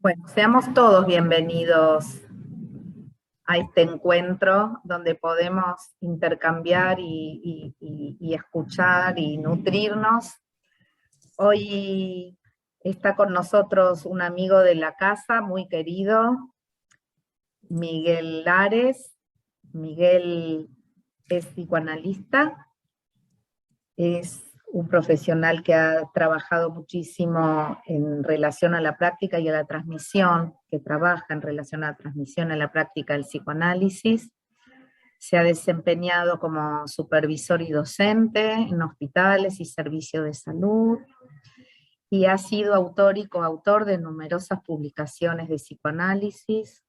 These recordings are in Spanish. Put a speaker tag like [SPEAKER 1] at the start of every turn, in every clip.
[SPEAKER 1] Bueno, seamos todos bienvenidos a este encuentro donde podemos intercambiar y escuchar y nutrirnos. Hoy está con nosotros un amigo de la casa muy querido, Miguel Lares. Miguel es psicoanalista, es un profesional que ha trabajado muchísimo en relación a la práctica y a la transmisión, que trabaja en relación a la transmisión y a la práctica del psicoanálisis. Se ha desempeñado como supervisor y docente en hospitales y servicios de salud, y ha sido autor y coautor de numerosas publicaciones de psicoanálisis,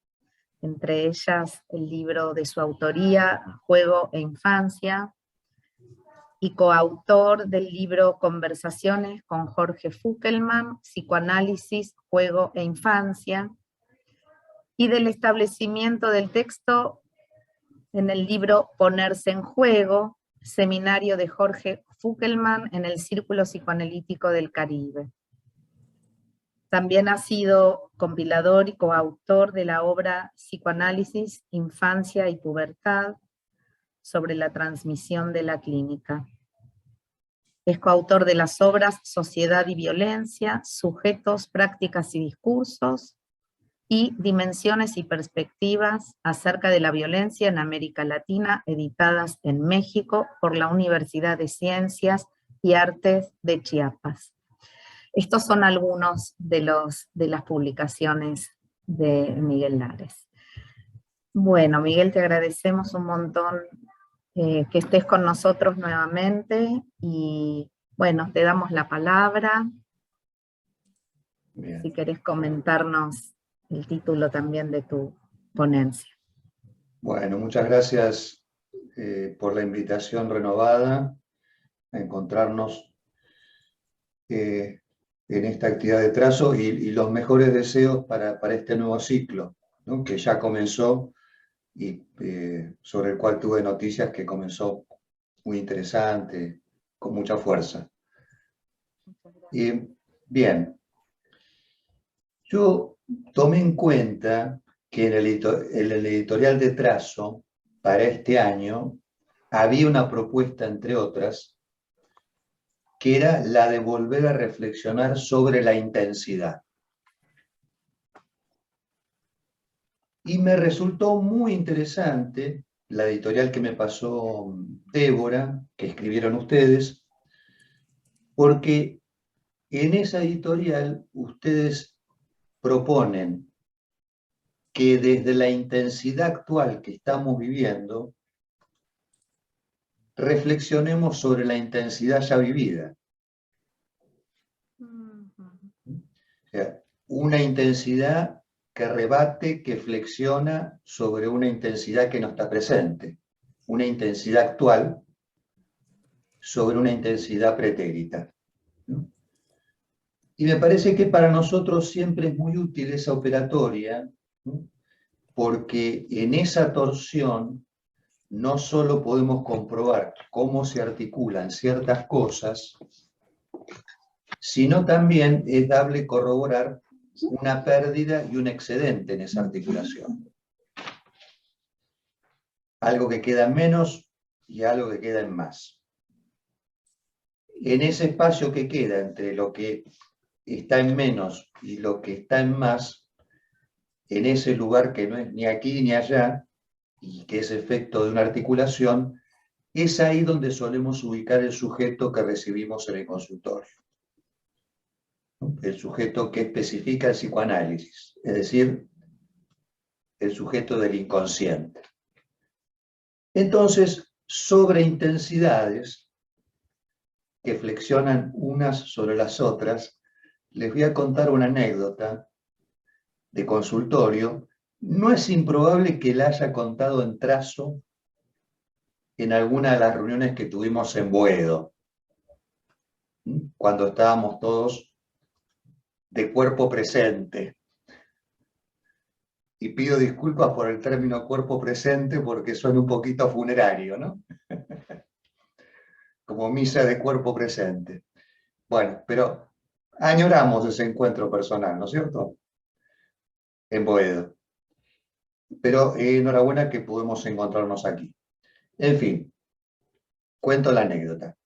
[SPEAKER 1] entre ellas el libro de su autoría, Juego e Infancia, y coautor del libro Conversaciones con Jorge Fuckelman, Psicoanálisis, Juego e Infancia, y del establecimiento del texto en el libro Ponerse en Juego, seminario de Jorge Fuckelman en el Círculo Psicoanalítico del Caribe. También ha sido compilador y coautor de la obra Psicoanálisis, Infancia y Pubertad, sobre la transmisión de la clínica. Es coautor de las obras Sociedad y Violencia, Sujetos, Prácticas y Discursos, y Dimensiones y Perspectivas acerca de la violencia en América Latina, editadas en México por la Universidad de Ciencias y Artes de Chiapas. Estos son algunos de las publicaciones de Miguel Lares. Bueno, Miguel, te agradecemos un montón que estés con nosotros nuevamente, y bueno, te damos la palabra. Bien. Si querés comentarnos el título también de tu ponencia.
[SPEAKER 2] Bueno, muchas gracias por la invitación renovada a encontrarnos en esta actividad de trazo, y los mejores deseos para este nuevo ciclo, ¿no? Que ya comenzó, y sobre el cual tuve noticias que comenzó muy interesante, con mucha fuerza. Bien, yo tomé en cuenta que en el editorial de trazo para este año había una propuesta, entre otras, que era la de volver a reflexionar sobre la intensidad. Y me resultó muy interesante la editorial que me pasó Débora, que escribieron ustedes, porque en esa editorial ustedes proponen que desde la intensidad actual que estamos viviendo, reflexionemos sobre la intensidad ya vivida. O sea, una intensidad que rebate, que flexiona sobre una intensidad que no está presente, una intensidad actual sobre una intensidad pretérita, ¿no? Y me parece que para nosotros siempre es muy útil esa operatoria, ¿no? Porque en esa torsión no solo podemos comprobar cómo se articulan ciertas cosas, sino también es dable corroborar una pérdida y un excedente en esa articulación. Algo que queda en menos y algo que queda en más. En ese espacio que queda entre lo que está en menos y lo que está en más, en ese lugar que no es ni aquí ni allá, y que es efecto de una articulación, es ahí donde solemos ubicar el sujeto que recibimos en el consultorio. El sujeto que especifica el psicoanálisis, es decir, el sujeto del inconsciente. Entonces, sobre intensidades que flexionan unas sobre las otras, les voy a contar una anécdota de consultorio. No es improbable que la haya contado en trazo en alguna de las reuniones que tuvimos en Boedo, cuando estábamos todos de cuerpo presente. Y pido disculpas por el término cuerpo presente porque suena un poquito funerario, ¿no? Como misa de cuerpo presente. Bueno, pero añoramos ese encuentro personal, ¿no es cierto? en Boedo. Pero enhorabuena que podemos encontrarnos aquí. En fin, cuento la anécdota.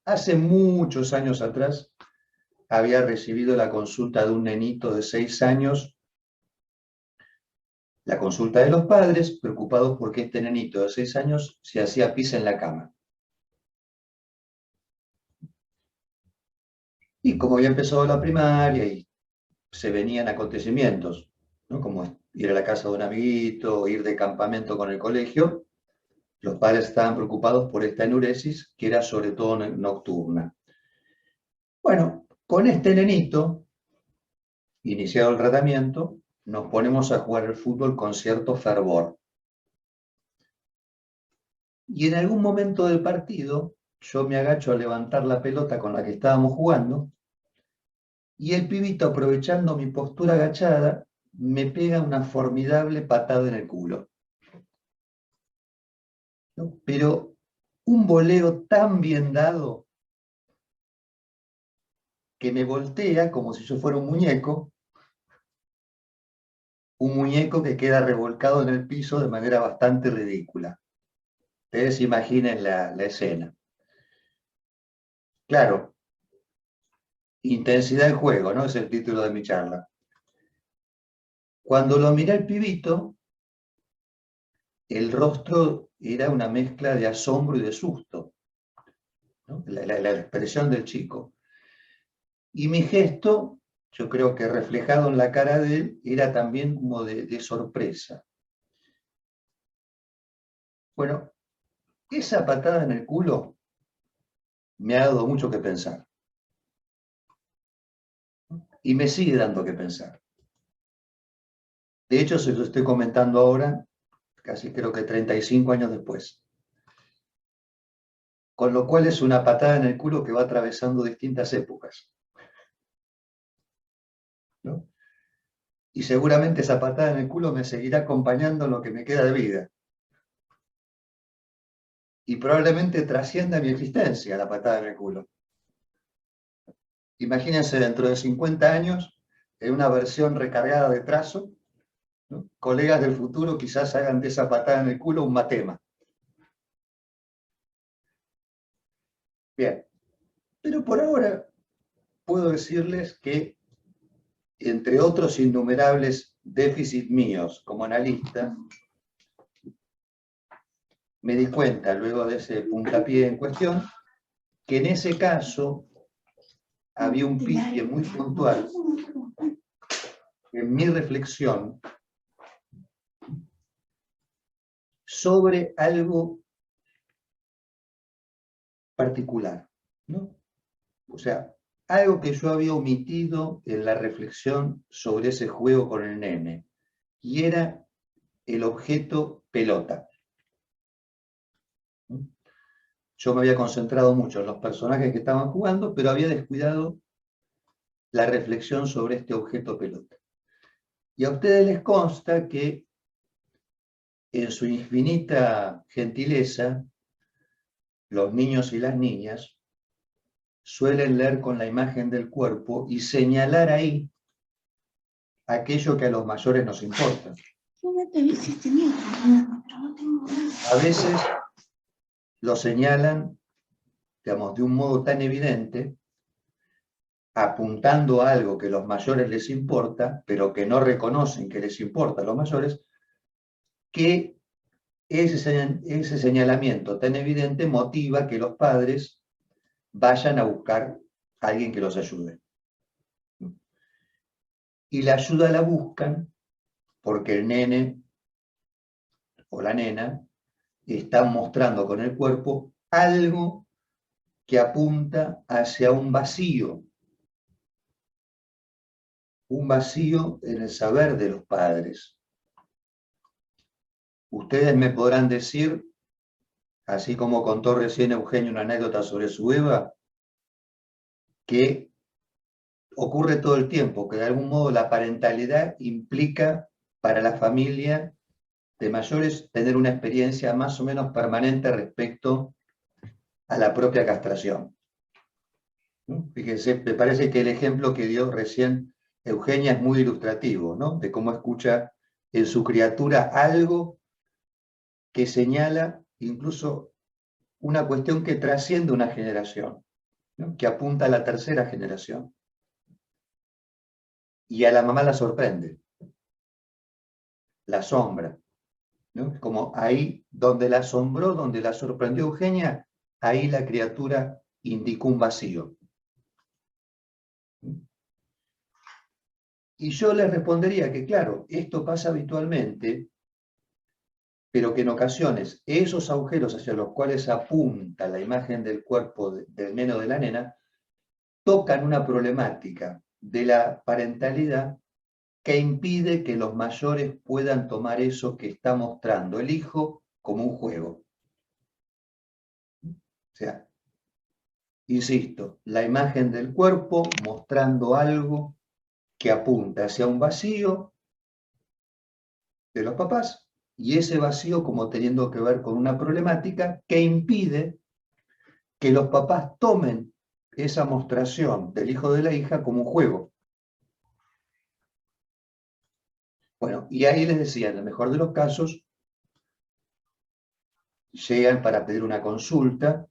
[SPEAKER 2] Hace muchos años atrás había recibido la consulta de un nenito de 6 años, la consulta de los padres, preocupados porque este nenito de 6 años se hacía pis en la cama. Y como había empezado la primaria y se venían acontecimientos, ¿no? Como ir a la casa de un amiguito, ir de campamento con el colegio, los padres estaban preocupados por esta enuresis, que era sobre todo nocturna. Bueno, con este nenito, iniciado el tratamiento, nos ponemos a jugar al fútbol con cierto fervor. Y en algún momento del partido, yo me agacho a levantar la pelota con la que estábamos jugando, y el pibito, aprovechando mi postura agachada, me pega una formidable patada en el culo. ¿No? Pero un voleo tan bien dado que me voltea como si yo fuera un muñeco que queda revolcado en el piso de manera bastante ridícula. Ustedes imaginen la escena. Claro, intensidad en juego, ¿no? Es el título de mi charla. Cuando lo miré al pibito, el rostro era una mezcla de asombro y de susto, ¿no? La expresión del chico. Y mi gesto, yo creo que reflejado en la cara de él, era también como de sorpresa. Bueno, esa patada en el culo me ha dado mucho que pensar. Y me sigue dando que pensar. De hecho, se lo estoy comentando ahora, casi creo que 35 años después. Con lo cual es una patada en el culo que va atravesando distintas épocas, ¿no? Y seguramente esa patada en el culo me seguirá acompañando en lo que me queda de vida. Y probablemente trascienda mi existencia la patada en el culo. Imagínense dentro de 50 años, en una versión recargada de trazo, ¿no? Colegas del futuro quizás hagan de esa patada en el culo un matema. Bien, pero por ahora puedo decirles que, entre otros innumerables déficits míos como analista, me di cuenta, luego de ese puntapié en cuestión, que en ese caso había un pique muy puntual en mi reflexión sobre algo particular, ¿no? O sea, algo que yo había omitido en la reflexión sobre ese juego con el nene, y era el objeto pelota. Yo me había concentrado mucho en los personajes que estaban jugando, pero había descuidado la reflexión sobre este objeto pelota. Y a ustedes les consta que en su infinita gentileza, los niños y las niñas suelen leer con la imagen del cuerpo y señalar ahí aquello que a los mayores nos importa. A veces lo señalan, digamos, de un modo tan evidente, apuntando a algo que a los mayores les importa, pero que no reconocen que les importa a los mayores, que ese señalamiento tan evidente motiva que los padres vayan a buscar a alguien que los ayude. Y la ayuda la buscan porque el nene o la nena están mostrando con el cuerpo algo que apunta hacia un vacío en el saber de los padres. Ustedes me podrán decir, así como contó recién Eugenio una anécdota sobre su Eva, que ocurre todo el tiempo, que de algún modo la parentalidad implica para la familia de mayores tener una experiencia más o menos permanente respecto a la propia castración. ¿No? Fíjense, me parece que el ejemplo que dio recién Eugenia es muy ilustrativo, ¿no? De cómo escucha en su criatura algo que señala incluso una cuestión que trasciende una generación, ¿no? Que apunta a la tercera generación. Y a la mamá la sorprende, la asombra, ¿no? Como ahí donde la asombró, donde la sorprendió Eugenia, ahí la criatura indicó un vacío. Y yo les respondería que, claro, esto pasa habitualmente, pero que en ocasiones esos agujeros hacia los cuales apunta la imagen del cuerpo del nene o de la nena tocan una problemática de la parentalidad que impide que los mayores puedan tomar eso que está mostrando el hijo como un juego. O sea, insisto, la imagen del cuerpo mostrando algo que apunta hacia un vacío de los papás, y ese vacío como teniendo que ver con una problemática que impide que los papás tomen esa mostración del hijo o de la hija como un juego. Bueno, y ahí les decía, en el mejor de los casos, llegan para pedir una consulta,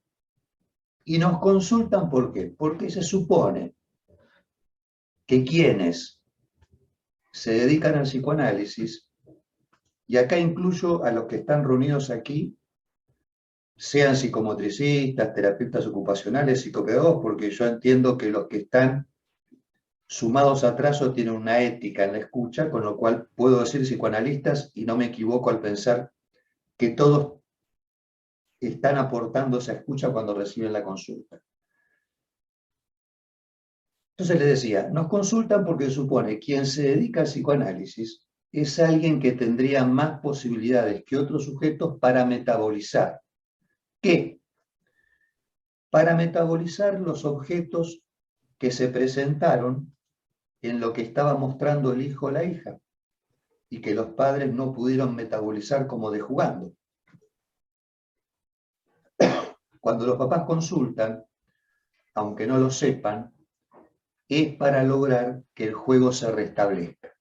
[SPEAKER 2] y nos consultan ¿por qué? Porque se supone que quienes se dedican al psicoanálisis, y acá incluyo a los que están reunidos aquí, sean psicomotricistas, terapeutas ocupacionales, psicopedagogos, porque yo entiendo que los que están sumados a atraso tienen una ética en la escucha, con lo cual puedo decir psicoanalistas y no me equivoco al pensar que todos están aportando esa escucha cuando reciben la consulta. Entonces les decía, nos consultan porque supone quien se dedica al psicoanálisis es alguien que tendría más posibilidades que otros sujetos para metabolizar. ¿Qué? Para metabolizar los objetos que se presentaron en lo que estaba mostrando el hijo o la hija y que los padres no pudieron metabolizar como de jugando. Cuando los papás consultan, aunque no lo sepan, es para lograr que el juego se restablezca.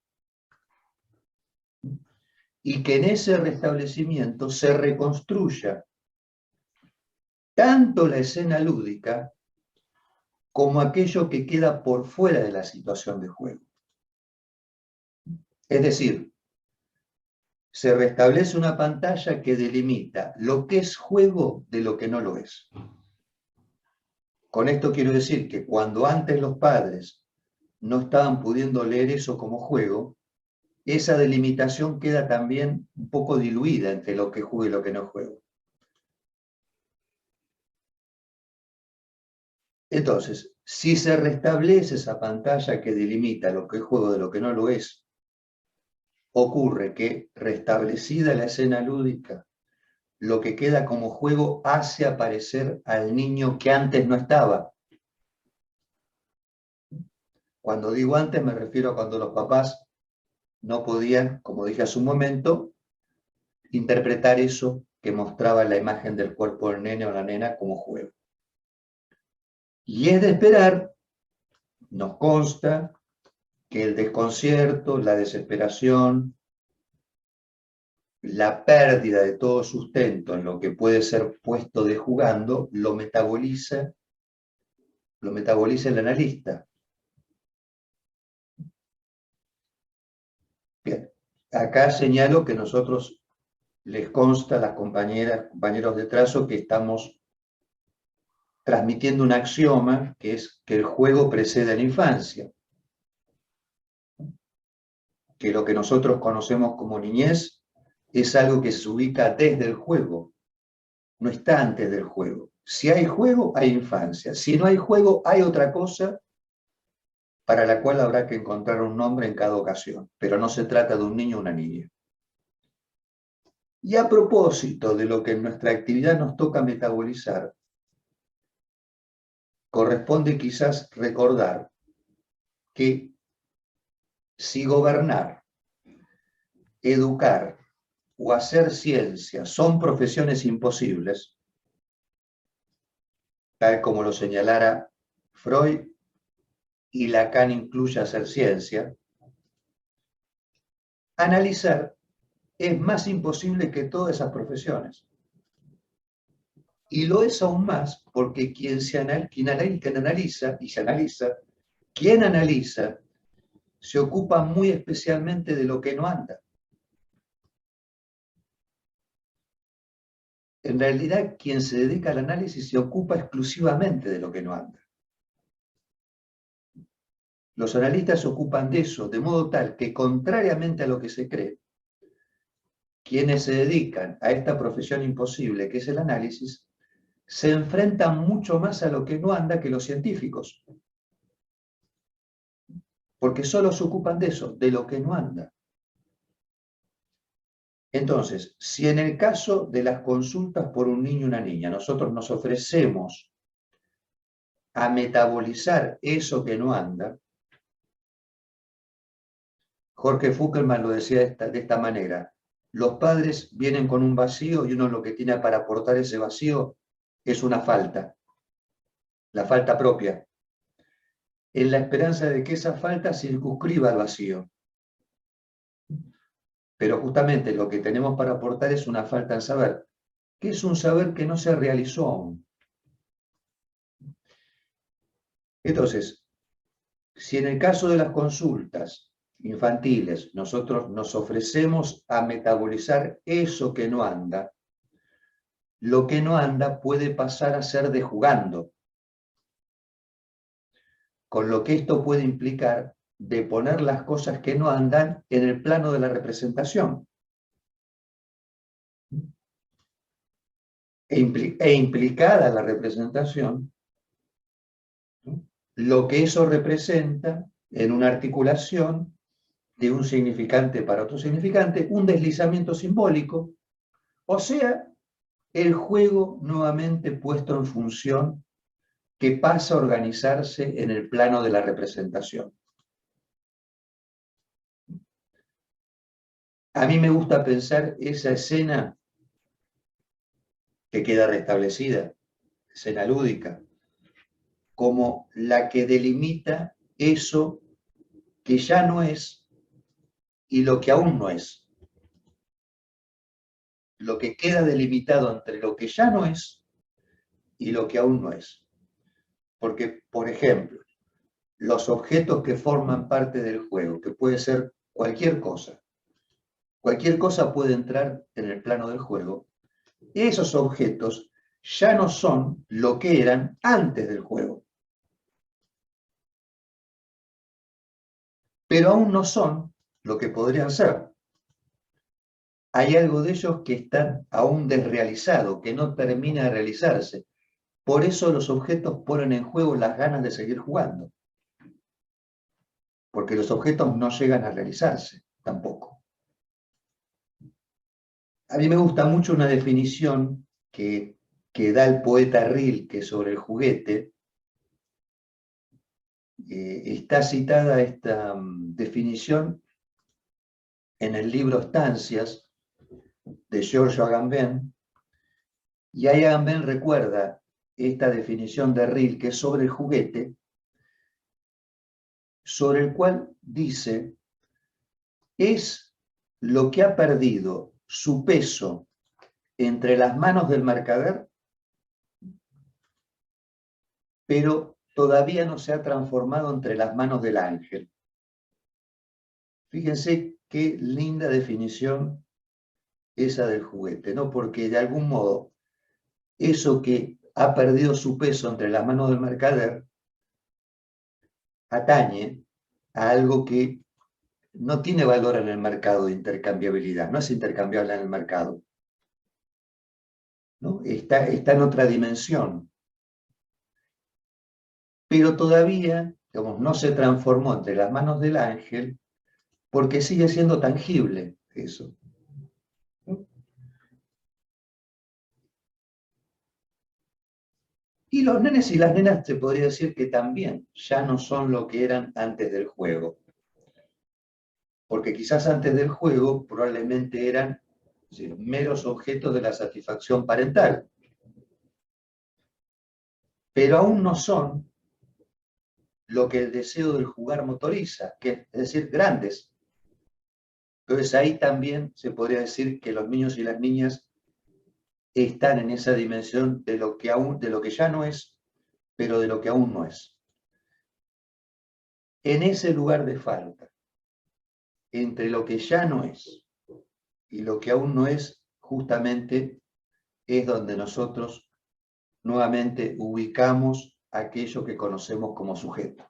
[SPEAKER 2] Y que en ese restablecimiento se reconstruya tanto la escena lúdica como aquello que queda por fuera de la situación de juego. Es decir, se restablece una pantalla que delimita lo que es juego de lo que no lo es. Con esto quiero decir que cuando antes los padres no estaban pudiendo leer eso como juego, esa delimitación queda también un poco diluida entre lo que es juego y lo que no es juego. Entonces, si se restablece esa pantalla que delimita lo que es juego de lo que no lo es, ocurre que, restablecida la escena lúdica, lo que queda como juego hace aparecer al niño que antes no estaba. Cuando digo antes me refiero a cuando los papás no podían, como dije hace un momento, interpretar eso que mostraba la imagen del cuerpo del nene o la nena como juego. Y es de esperar, nos consta, que el desconcierto, la desesperación, la pérdida de todo sustento en lo que puede ser puesto de jugando, lo metaboliza el analista. Bien, acá señalo que nosotros les consta a las compañeras, compañeros de trazo, que estamos transmitiendo un axioma, que es que el juego precede a la infancia. Que lo que nosotros conocemos como niñez es algo que se ubica desde el juego, no está antes del juego. Si hay juego, hay infancia. Si no hay juego, hay otra cosa para la cual habrá que encontrar un nombre en cada ocasión, pero no se trata de un niño o una niña. Y a propósito de lo que en nuestra actividad nos toca metabolizar, corresponde quizás recordar que si gobernar, educar o hacer ciencia son profesiones imposibles, tal como lo señalara Freud y Lacan incluye hacer ciencia, analizar es más imposible que todas esas profesiones. Y lo es aún más porque quien analiza y se analiza, quien analiza se ocupa muy especialmente de lo que no anda. En realidad, quien se dedica al análisis se ocupa exclusivamente de lo que no anda. Los analistas se ocupan de eso, de modo tal que, contrariamente a lo que se cree, quienes se dedican a esta profesión imposible, que es el análisis, se enfrentan mucho más a lo que no anda que los científicos. Porque solo se ocupan de eso, de lo que no anda. Entonces, si en el caso de las consultas por un niño o una niña, nosotros nos ofrecemos a metabolizar eso que no anda, Jorge Fuckelman lo decía de esta manera: los padres vienen con un vacío y uno lo que tiene para aportar ese vacío es una falta, la falta propia, en la esperanza de que esa falta circunscriba al vacío. Pero justamente lo que tenemos para aportar es una falta en saber, que es un saber que no se realizó aún. Entonces, si en el caso de las consultas infantiles nosotros nos ofrecemos a metabolizar eso que no anda, lo que no anda puede pasar a ser de jugando, con lo que esto puede implicar de poner las cosas que no andan en el plano de la representación. E implicada la representación, ¿no?, lo que eso representa en una articulación de un significante para otro significante, un deslizamiento simbólico, o sea, el juego nuevamente puesto en función que pasa a organizarse en el plano de la representación. A mí me gusta pensar esa escena que queda restablecida, escena lúdica, como la que delimita eso que ya no es y lo que aún no es. Lo que queda delimitado entre lo que ya no es y lo que aún no es. Porque, por ejemplo, los objetos que forman parte del juego, que puede ser cualquier cosa puede entrar en el plano del juego, esos objetos ya no son lo que eran antes del juego. Pero aún no son lo que podrían ser. Hay algo de ellos que están aún desrealizado, que no termina de realizarse. Por eso los objetos ponen en juego las ganas de seguir jugando. Porque los objetos no llegan a realizarse tampoco. A mí me gusta mucho una definición que da el poeta Rilke sobre el juguete. Está citada esta definición en el libro Estancias de Giorgio Agamben, y ahí Agamben recuerda esta definición de Rilke sobre el juguete, sobre el cual dice: es lo que ha perdido su peso entre las manos del mercader, pero todavía no se ha transformado entre las manos del ángel. Fíjense qué linda definición esa del juguete, ¿no? Porque de algún modo eso que ha perdido su peso entre las manos del mercader atañe a algo que no tiene valor en el mercado de intercambiabilidad, no es intercambiable en el mercado, ¿no? Está en otra dimensión. Pero todavía, digamos, no se transformó entre las manos del ángel porque sigue siendo tangible eso, ¿no? Y los nenes y las nenas, se podría decir que también ya no son lo que eran antes del juego. Porque quizás antes del juego probablemente eran, es decir, meros objetos de la satisfacción parental. Pero aún no son lo que el deseo del jugar motoriza, es decir, grandes. Entonces ahí también se podría decir que los niños y las niñas están en esa dimensión de lo que ya no es, pero de lo que aún no es. En ese lugar de falta, entre lo que ya no es y lo que aún no es, justamente es donde nosotros nuevamente ubicamos aquello que conocemos como sujeto.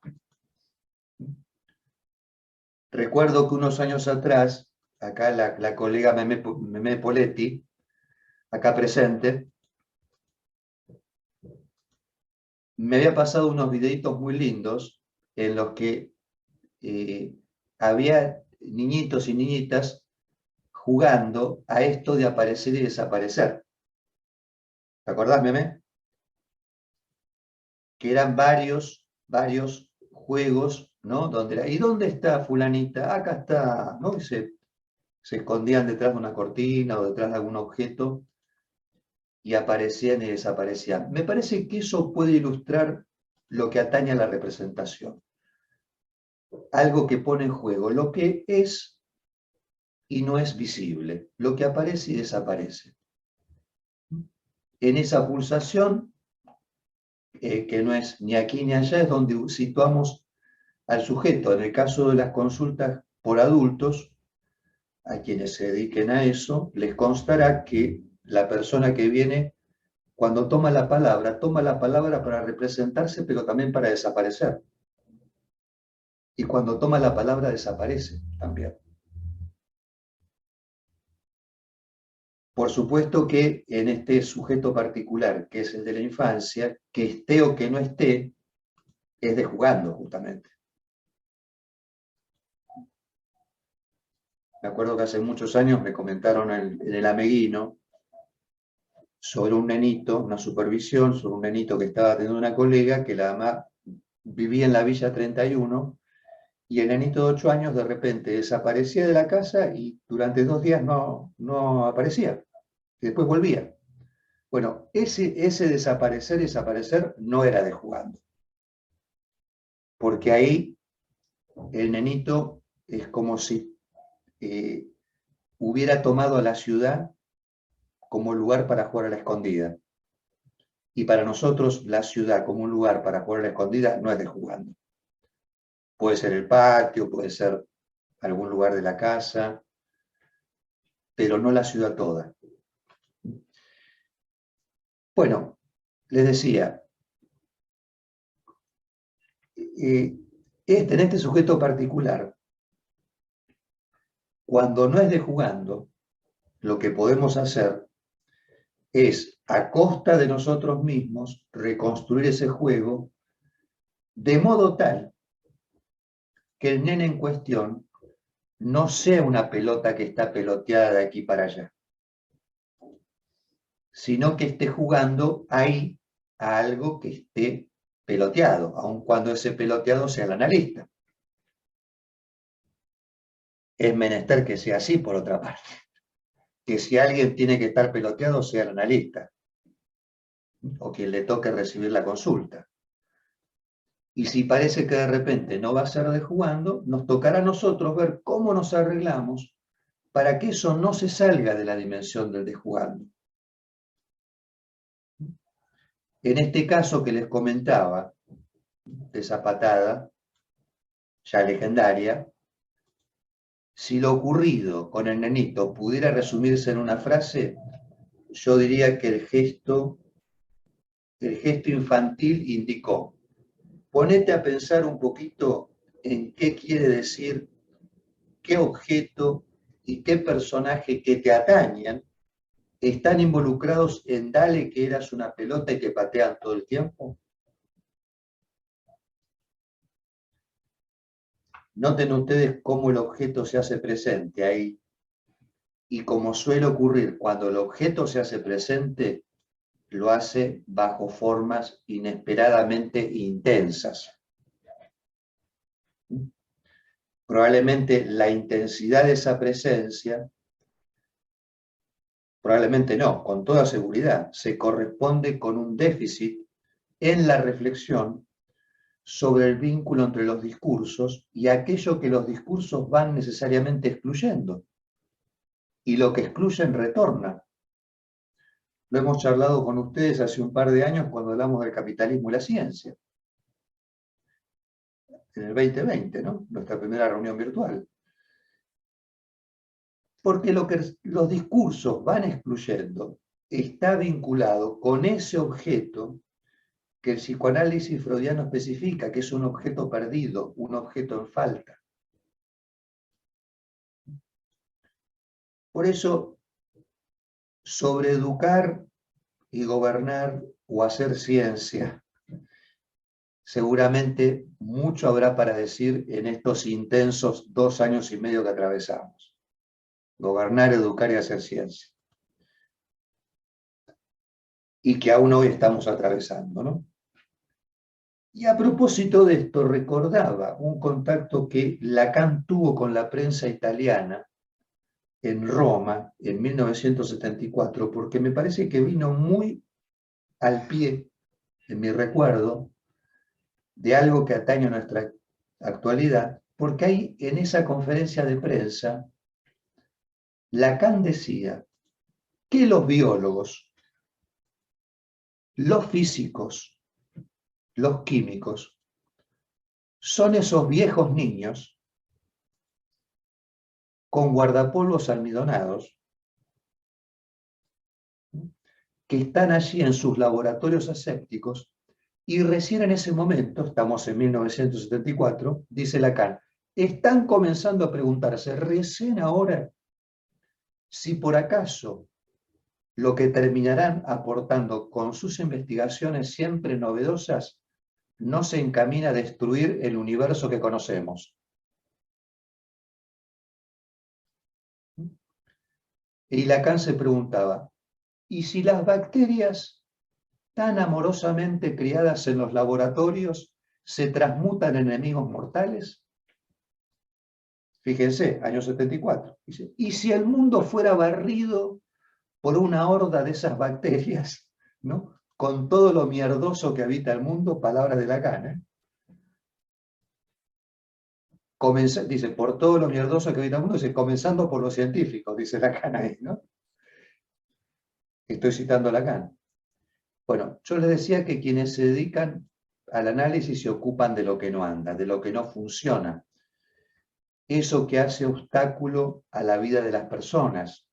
[SPEAKER 2] Recuerdo que unos años atrás, acá la colega Memé Poletti, acá presente, me había pasado unos videitos muy lindos en los que había niñitos y niñitas jugando a esto de aparecer y desaparecer. ¿Te acordás, Memé? Que eran varios juegos, ¿no? ¿Y dónde está fulanita? Acá está, ¿no? Y se escondían detrás de una cortina o detrás de algún objeto y aparecían y desaparecían. Me parece que eso puede ilustrar lo que atañe a la representación. Algo que pone en juego lo que es y no es visible, lo que aparece y desaparece. En esa pulsación, que no es ni aquí ni allá, es donde situamos al sujeto. En el caso de las consultas por adultos, a quienes se dediquen a eso, les constará que la persona que viene, cuando toma la palabra para representarse, pero también para desaparecer. Y cuando toma la palabra, desaparece también. Por supuesto que en este sujeto particular, que es el de la infancia, que esté o que no esté, es de jugando, justamente. Me acuerdo que hace muchos años me comentaron en el Ameguino sobre un nenito, una supervisión, sobre un nenito que estaba teniendo una colega que la mamá vivía en la Villa 31 y el nenito de 8 años de repente desaparecía de la casa y durante 2 días no aparecía. Y después volvía. Bueno, ese desaparecer no era de jugando. Porque ahí el nenito es como si hubiera tomado a la ciudad como lugar para jugar a la escondida. Y para nosotros la ciudad como un lugar para jugar a la escondida no es de jugando. Puede ser el patio, puede ser algún lugar de la casa, pero no la ciudad toda. Bueno, les decía, en este sujeto particular, cuando no es de jugando, lo que podemos hacer es, a costa de nosotros mismos, reconstruir ese juego de modo tal que el nene en cuestión no sea una pelota que está peloteada de aquí para allá, sino que esté jugando ahí a algo que esté peloteado, aun cuando ese peloteado sea el analista. Es menester que sea así, por otra parte, que si alguien tiene que estar peloteado sea el analista, o quien le toque recibir la consulta. Y si parece que de repente no va a ser de jugando, nos tocará a nosotros ver cómo nos arreglamos para que eso no se salga de la dimensión del de jugando. En este caso que les comentaba, de esa patada, ya legendaria, si lo ocurrido con el nenito pudiera resumirse en una frase, yo diría que el gesto infantil indicó: ponete a pensar un poquito en qué quiere decir, qué objeto y qué personaje que te atañan están involucrados en dale que eras una pelota y te patean todo el tiempo. Noten ustedes cómo el objeto se hace presente ahí. Y como suele ocurrir, cuando el objeto se hace presente, lo hace bajo formas inesperadamente intensas. Probablemente la intensidad de esa presencia, probablemente no, con toda seguridad, se corresponde con un déficit en la reflexión sobre el vínculo entre los discursos y aquello que los discursos van necesariamente excluyendo. Y lo que excluyen retorna. Lo hemos charlado con ustedes hace un par de años cuando hablamos del capitalismo y la ciencia. En el 2020, ¿no? Nuestra primera reunión virtual. Porque lo que los discursos van excluyendo está vinculado con ese objeto que el psicoanálisis freudiano especifica, que es un objeto perdido, un objeto en falta. Por eso, sobre educar y gobernar o hacer ciencia, seguramente mucho habrá para decir en estos intensos 2 años y medio que atravesamos. Gobernar, educar y hacer ciencia. Y que aún hoy estamos atravesando, ¿no? Y a propósito de esto, recordaba un contacto que Lacan tuvo con la prensa italiana en Roma en 1974, porque me parece que vino muy al pie, en mi recuerdo, de algo que atañe a nuestra actualidad, porque ahí en esa conferencia de prensa, Lacan decía que los biólogos, los físicos, los químicos, son esos viejos niños con guardapolvos almidonados que están allí en sus laboratorios asépticos y recién en ese momento, estamos en 1974, dice Lacan, están comenzando a preguntarse recién ahora si por acaso lo que terminarán aportando con sus investigaciones siempre novedosas no se encamina a destruir el universo que conocemos. Y Lacan se preguntaba, ¿y si las bacterias tan amorosamente criadas en los laboratorios se transmutan en enemigos mortales? Fíjense, año 74. Dice, ¿y si el mundo fuera barrido por una horda de esas bacterias, ¿no? Con todo lo mierdoso que habita el mundo, palabras de Lacan, ¿eh? Dice, por todo lo mierdoso que habita el mundo, dice, comenzando por los científicos, dice Lacan ahí, ¿no? Estoy citando a Lacan. Bueno, yo les decía que quienes se dedican al análisis se ocupan de lo que no anda, de lo que no funciona. Eso que hace obstáculo a la vida de las personas.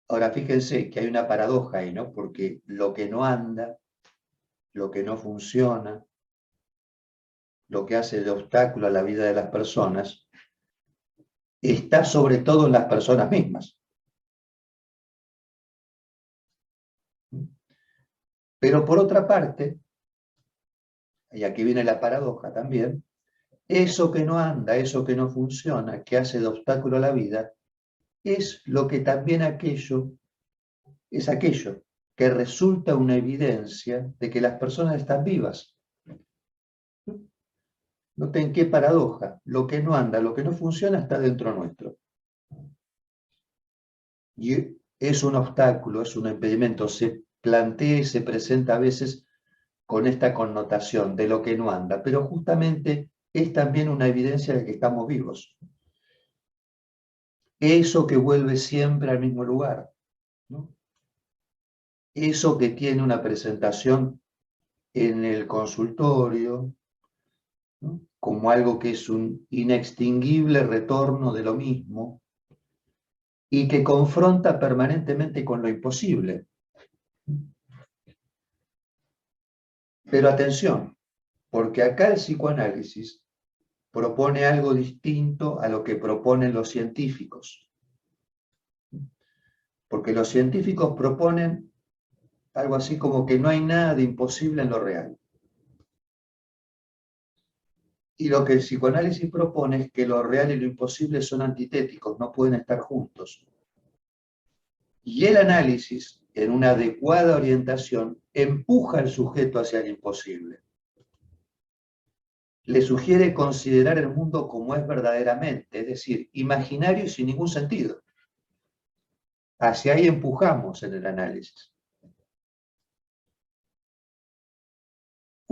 [SPEAKER 2] Ahora, fíjense que hay una paradoja ahí, ¿no? Porque lo que no anda, lo que no funciona, lo que hace de obstáculo a la vida de las personas, está sobre todo en las personas mismas. Pero por otra parte, y aquí viene la paradoja también, eso que no anda, eso que no funciona, que hace de obstáculo a la vida, es lo que también es aquello que resulta una evidencia de que las personas están vivas. Noten qué paradoja, lo que no anda, lo que no funciona está dentro nuestro. Y es un obstáculo, es un impedimento, se plantea y se presenta a veces con esta connotación de lo que no anda, pero justamente es también una evidencia de que estamos vivos. Eso que vuelve siempre al mismo lugar, ¿no? Eso que tiene una presentación en el consultorio, ¿no? Como algo que es un inextinguible retorno de lo mismo y que confronta permanentemente con lo imposible. Pero atención, porque acá el psicoanálisis propone algo distinto a lo que proponen los científicos. Porque los científicos proponen algo así como que no hay nada de imposible en lo real. Y lo que el psicoanálisis propone es que lo real y lo imposible son antitéticos, no pueden estar juntos. Y el análisis, en una adecuada orientación, empuja al sujeto hacia el imposible. Le sugiere considerar el mundo como es verdaderamente, es decir, imaginario y sin ningún sentido. Hacia ahí empujamos en el análisis.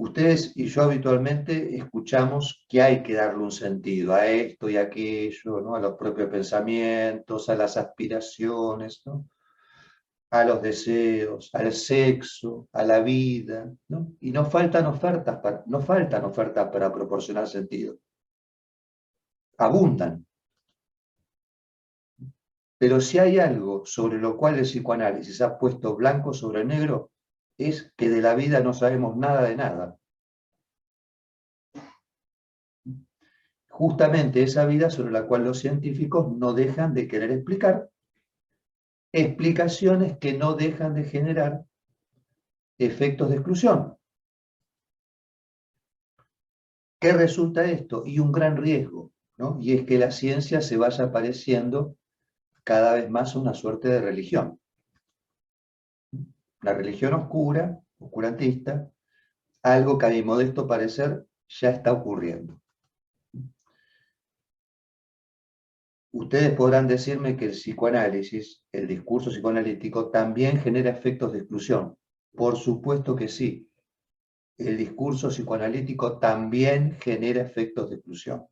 [SPEAKER 2] Ustedes y yo habitualmente escuchamos que hay que darle un sentido a esto y a aquello, ¿no? A los propios pensamientos, a las aspiraciones, ¿no? A los deseos, al sexo, a la vida, ¿no? Y no faltan ofertas para proporcionar sentido. Abundan. Pero si hay algo sobre lo cual el psicoanálisis ha puesto blanco sobre negro, es que de la vida no sabemos nada de nada. Justamente esa vida sobre la cual los científicos no dejan de querer explicar, explicaciones que no dejan de generar efectos de exclusión. ¿Qué resulta esto? Y un gran riesgo, ¿no? Y es que la ciencia se vaya pareciendo cada vez más a una suerte de religión. Una religión oscura, oscurantista, algo que a mi modesto parecer ya está ocurriendo. Ustedes podrán decirme que el psicoanálisis, el discurso psicoanalítico, también genera efectos de exclusión. Por supuesto que sí. El discurso psicoanalítico también genera efectos de exclusión.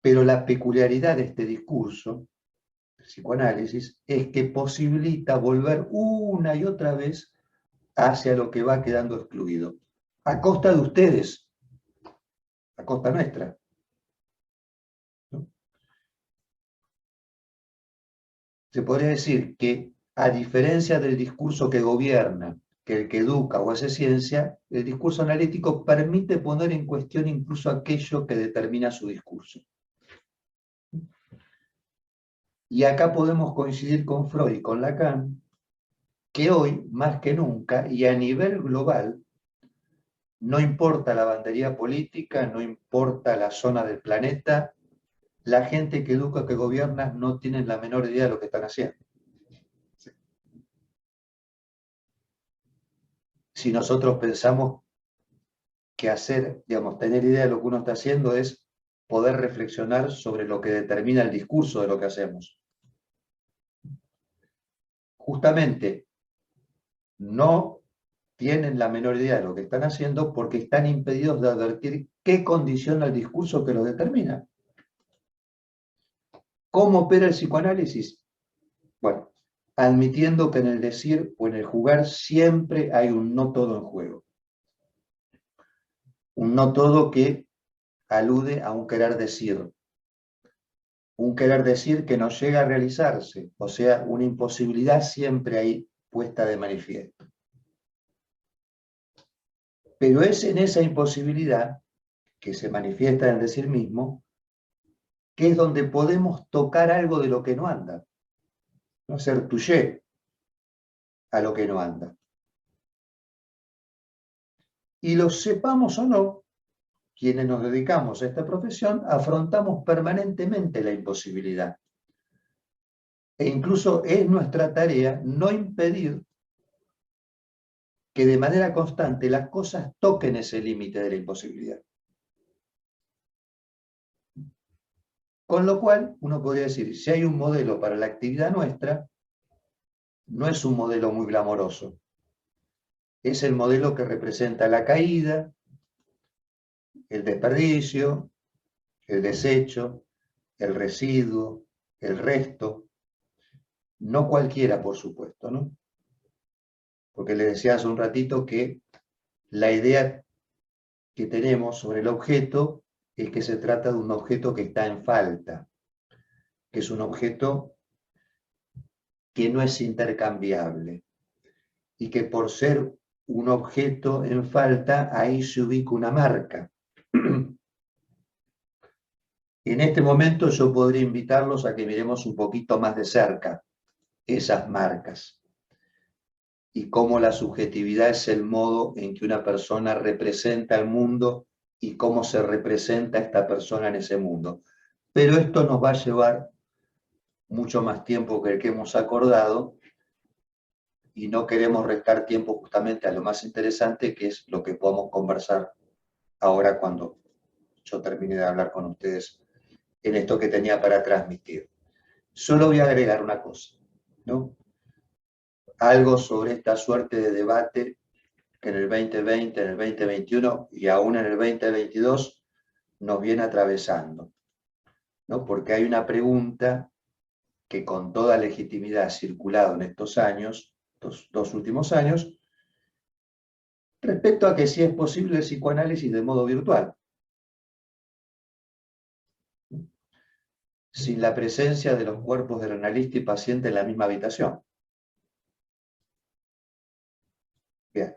[SPEAKER 2] Pero la peculiaridad de este discurso, el psicoanálisis, es que posibilita volver una y otra vez hacia lo que va quedando excluido. A costa de ustedes, a costa nuestra. ¿No? Se podría decir que, a diferencia del discurso que gobierna, que el que educa o hace ciencia, el discurso analítico permite poner en cuestión incluso aquello que determina su discurso. Y acá podemos coincidir con Freud y con Lacan, que hoy, más que nunca, y a nivel global, no importa la bandería política, no importa la zona del planeta, la gente que educa, que gobierna, no tienen la menor idea de lo que están haciendo. Si nosotros pensamos que hacer, digamos, tener idea de lo que uno está haciendo es poder reflexionar sobre lo que determina el discurso de lo que hacemos. Justamente, no tienen la menor idea de lo que están haciendo porque están impedidos de advertir qué condiciona el discurso que los determina. ¿Cómo opera el psicoanálisis? Bueno, admitiendo que en el decir o en el jugar siempre hay un no todo en juego. Un no todo que alude a un querer decir. Un querer decir que no llega a realizarse, o sea, una imposibilidad siempre ahí puesta de manifiesto. Pero es en esa imposibilidad que se manifiesta en el decir mismo, que es donde podemos tocar algo de lo que no anda, no hacer touché a lo que no anda. Y lo sepamos o no, quienes nos dedicamos a esta profesión, afrontamos permanentemente la imposibilidad. E incluso es nuestra tarea no impedir que de manera constante las cosas toquen ese límite de la imposibilidad. Con lo cual, uno podría decir, si hay un modelo para la actividad nuestra, no es un modelo muy glamoroso. Es el modelo que representa la caída, el desperdicio, el desecho, el residuo, el resto. No cualquiera, por supuesto, ¿no? Porque les decía hace un ratito que la idea que tenemos sobre el objeto es que se trata de un objeto que está en falta, que es un objeto que no es intercambiable y que por ser un objeto en falta, ahí se ubica una marca. En este momento yo podría invitarlos a que miremos un poquito más de cerca esas marcas y cómo la subjetividad es el modo en que una persona representa el mundo y cómo se representa esta persona en ese mundo. Pero esto nos va a llevar mucho más tiempo que el que hemos acordado y no queremos restar tiempo justamente a lo más interesante, que es lo que podamos conversar ahora cuando yo termine de hablar con ustedes en esto que tenía para transmitir. Solo voy a agregar una cosa, ¿no? Algo sobre esta suerte de debate que en el 2020, en el 2021 y aún en el 2022 nos viene atravesando, ¿no? Porque hay una pregunta que con toda legitimidad ha circulado en estos años, dos últimos años, respecto a que si es posible el psicoanálisis de modo virtual, sin la presencia de los cuerpos del analista y paciente en la misma habitación. Bien.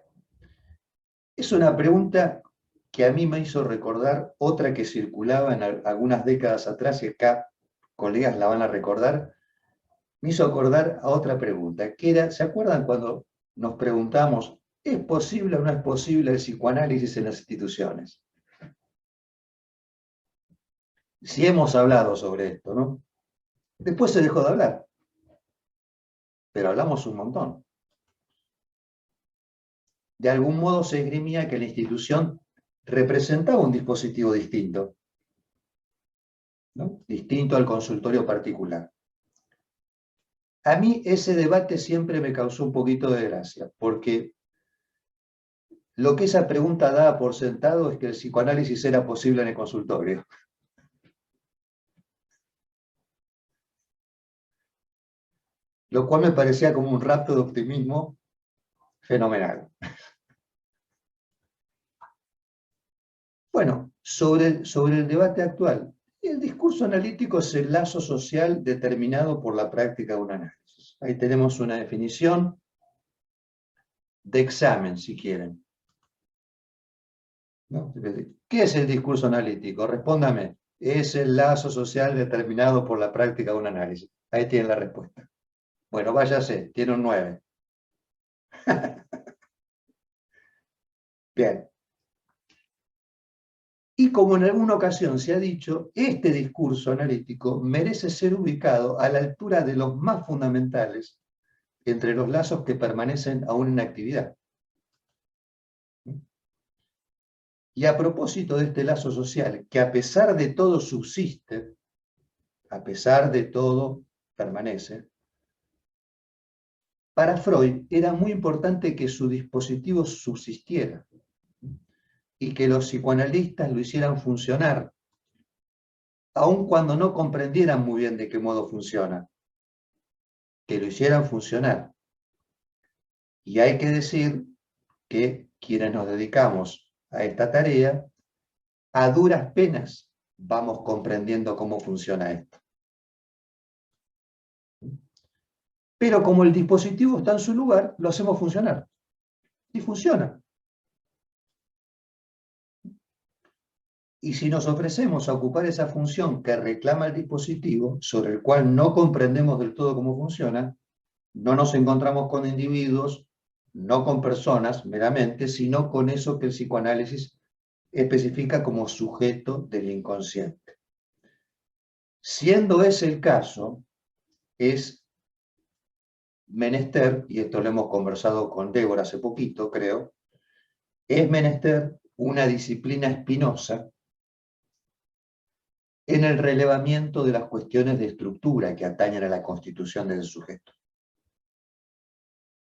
[SPEAKER 2] Es una pregunta que a mí me hizo recordar otra que circulaba en algunas décadas atrás, y acá colegas la van a recordar, me hizo acordar a otra pregunta, que era, ¿se acuerdan cuando nos preguntamos, ¿es posible o no es posible el psicoanálisis en las instituciones? Si hemos hablado sobre esto, ¿no? Después se dejó de hablar, pero hablamos un montón. De algún modo se esgrimía que la institución representaba un dispositivo distinto, ¿no? Distinto al consultorio particular. A mí ese debate siempre me causó un poquito de gracia, porque lo que esa pregunta daba por sentado es que el psicoanálisis era posible en el consultorio. Lo cual me parecía como un rapto de optimismo fenomenal. Bueno, sobre el debate actual, el discurso analítico es el lazo social determinado por la práctica de un análisis. Ahí tenemos una definición de examen, si quieren, ¿no? ¿Qué es el discurso analítico? Respóndame. Es el lazo social determinado por la práctica de un análisis. Ahí tienen la respuesta. Bueno, váyase, tiene un 9. Bien. Y como en alguna ocasión se ha dicho, este discurso analítico merece ser ubicado a la altura de los más fundamentales entre los lazos que permanecen aún en actividad. Y a propósito de este lazo social, que a pesar de todo subsiste, a pesar de todo permanece, para Freud era muy importante que su dispositivo subsistiera y que los psicoanalistas lo hicieran funcionar, aun cuando no comprendieran muy bien de qué modo funciona, que lo hicieran funcionar. Y hay que decir que quienes nos dedicamos a esta tarea, a duras penas vamos comprendiendo cómo funciona esto. Pero como el dispositivo está en su lugar, lo hacemos funcionar. Y funciona. Y si nos ofrecemos a ocupar esa función que reclama el dispositivo, sobre el cual no comprendemos del todo cómo funciona, no nos encontramos con individuos, no con personas meramente, sino con eso que el psicoanálisis especifica como sujeto del inconsciente. Siendo ese el caso, es menester, y esto lo hemos conversado con Débora hace poquito, creo, es menester una disciplina espinosa en el relevamiento de las cuestiones de estructura que atañen a la constitución del sujeto.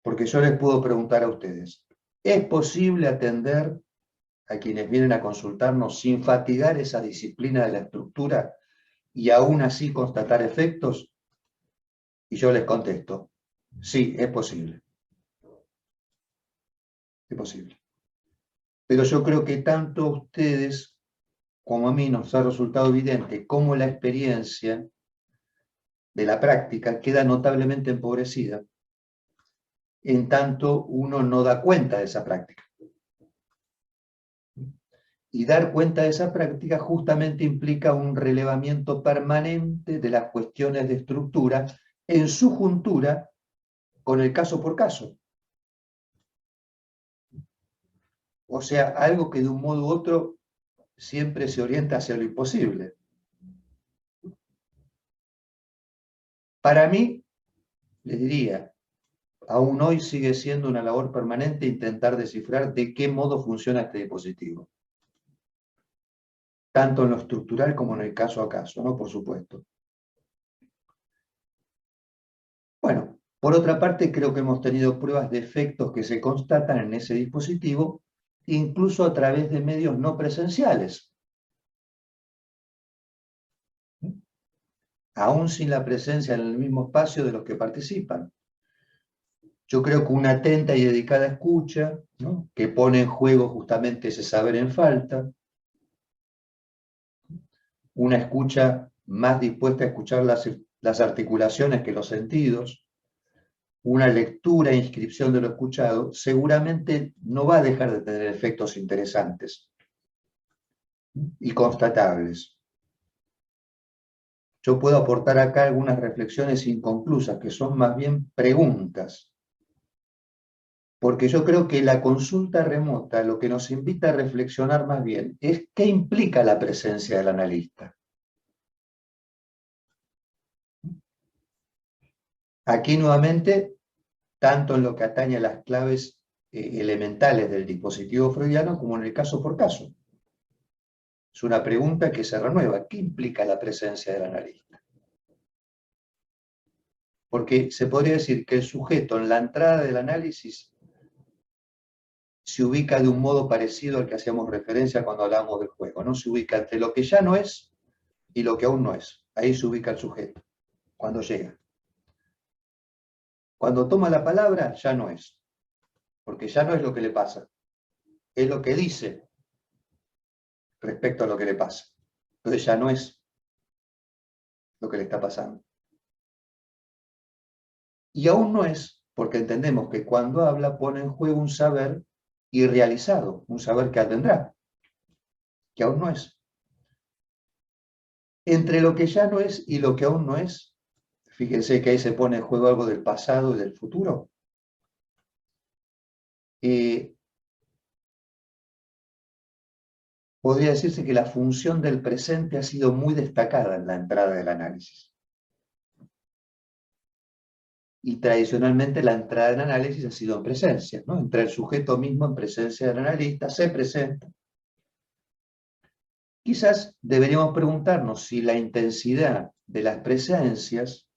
[SPEAKER 2] Porque yo les puedo preguntar a ustedes, ¿es posible atender a quienes vienen a consultarnos sin fatigar esa disciplina de la estructura y aún así constatar efectos? Y yo les contesto, sí, es posible. Es posible. Pero yo creo que tanto a ustedes como a mí nos ha resultado evidente cómo la experiencia de la práctica queda notablemente empobrecida en tanto uno no da cuenta de esa práctica. Y dar cuenta de esa práctica justamente implica un relevamiento permanente de las cuestiones de estructura en su juntura con el caso por caso. O sea, algo que de un modo u otro siempre se orienta hacia lo imposible. Para mí, les diría, aún hoy sigue siendo una labor permanente intentar descifrar de qué modo funciona este dispositivo. Tanto en lo estructural como en el caso a caso, ¿no? Por supuesto. Bueno, Por otra parte, creo que hemos tenido pruebas de efectos que se constatan en ese dispositivo, incluso a través de medios no presenciales. Aún sin la presencia en el mismo espacio de los que participan. Yo creo que una atenta y dedicada escucha, ¿no?, que pone en juego justamente ese saber en falta, una escucha más dispuesta a escuchar las articulaciones que los sentidos, una lectura e inscripción de lo escuchado, seguramente no va a dejar de tener efectos interesantes y constatables. Yo puedo aportar acá algunas reflexiones inconclusas, que son más bien preguntas. Porque yo creo que la consulta remota lo que nos invita a reflexionar más bien es qué implica la presencia del analista. Aquí nuevamente, tanto en lo que atañe a las claves elementales del dispositivo freudiano como en el caso por caso. Es una pregunta que se renueva. ¿Qué implica la presencia del analista? Porque se podría decir que el sujeto en la entrada del análisis se ubica de un modo parecido al que hacíamos referencia cuando hablábamos del juego, ¿no? Se ubica entre lo que ya no es y lo que aún no es. Ahí se ubica el sujeto, cuando llega. Cuando toma la palabra, ya no es, porque ya no es lo que le pasa, es lo que dice respecto a lo que le pasa. Entonces ya no es lo que le está pasando. Y aún no es, porque entendemos que cuando habla pone en juego un saber irrealizado, un saber que tendrá, que aún no es. Entre lo que ya no es y lo que aún no es, fíjense que ahí se pone en juego algo del pasado y del futuro. Podría decirse que la función del presente ha sido muy destacada en la entrada del análisis. Y tradicionalmente la entrada en análisis ha sido en presencia, ¿no? Entra el sujeto mismo en presencia del analista, se presenta. Quizás deberíamos preguntarnos si la intensidad de las presencias,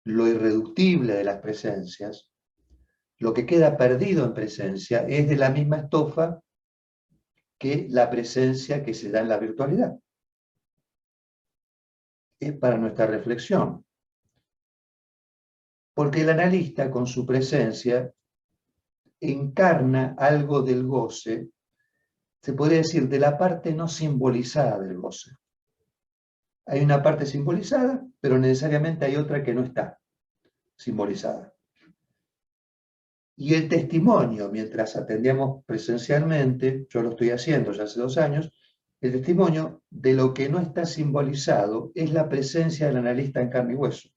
[SPEAKER 2] lo irreductible de las presencias, lo que queda perdido en presencia, es de la misma estofa que la presencia que se da en la virtualidad. Es para nuestra reflexión. Porque el analista, con su presencia, encarna algo del goce, se podría decir, de la parte no simbolizada del goce. Hay una parte simbolizada, pero necesariamente hay otra que no está simbolizada. Y el testimonio, mientras atendíamos presencialmente, yo lo estoy haciendo ya hace 2 años, el testimonio de lo que no está simbolizado es la presencia del analista en carne y hueso.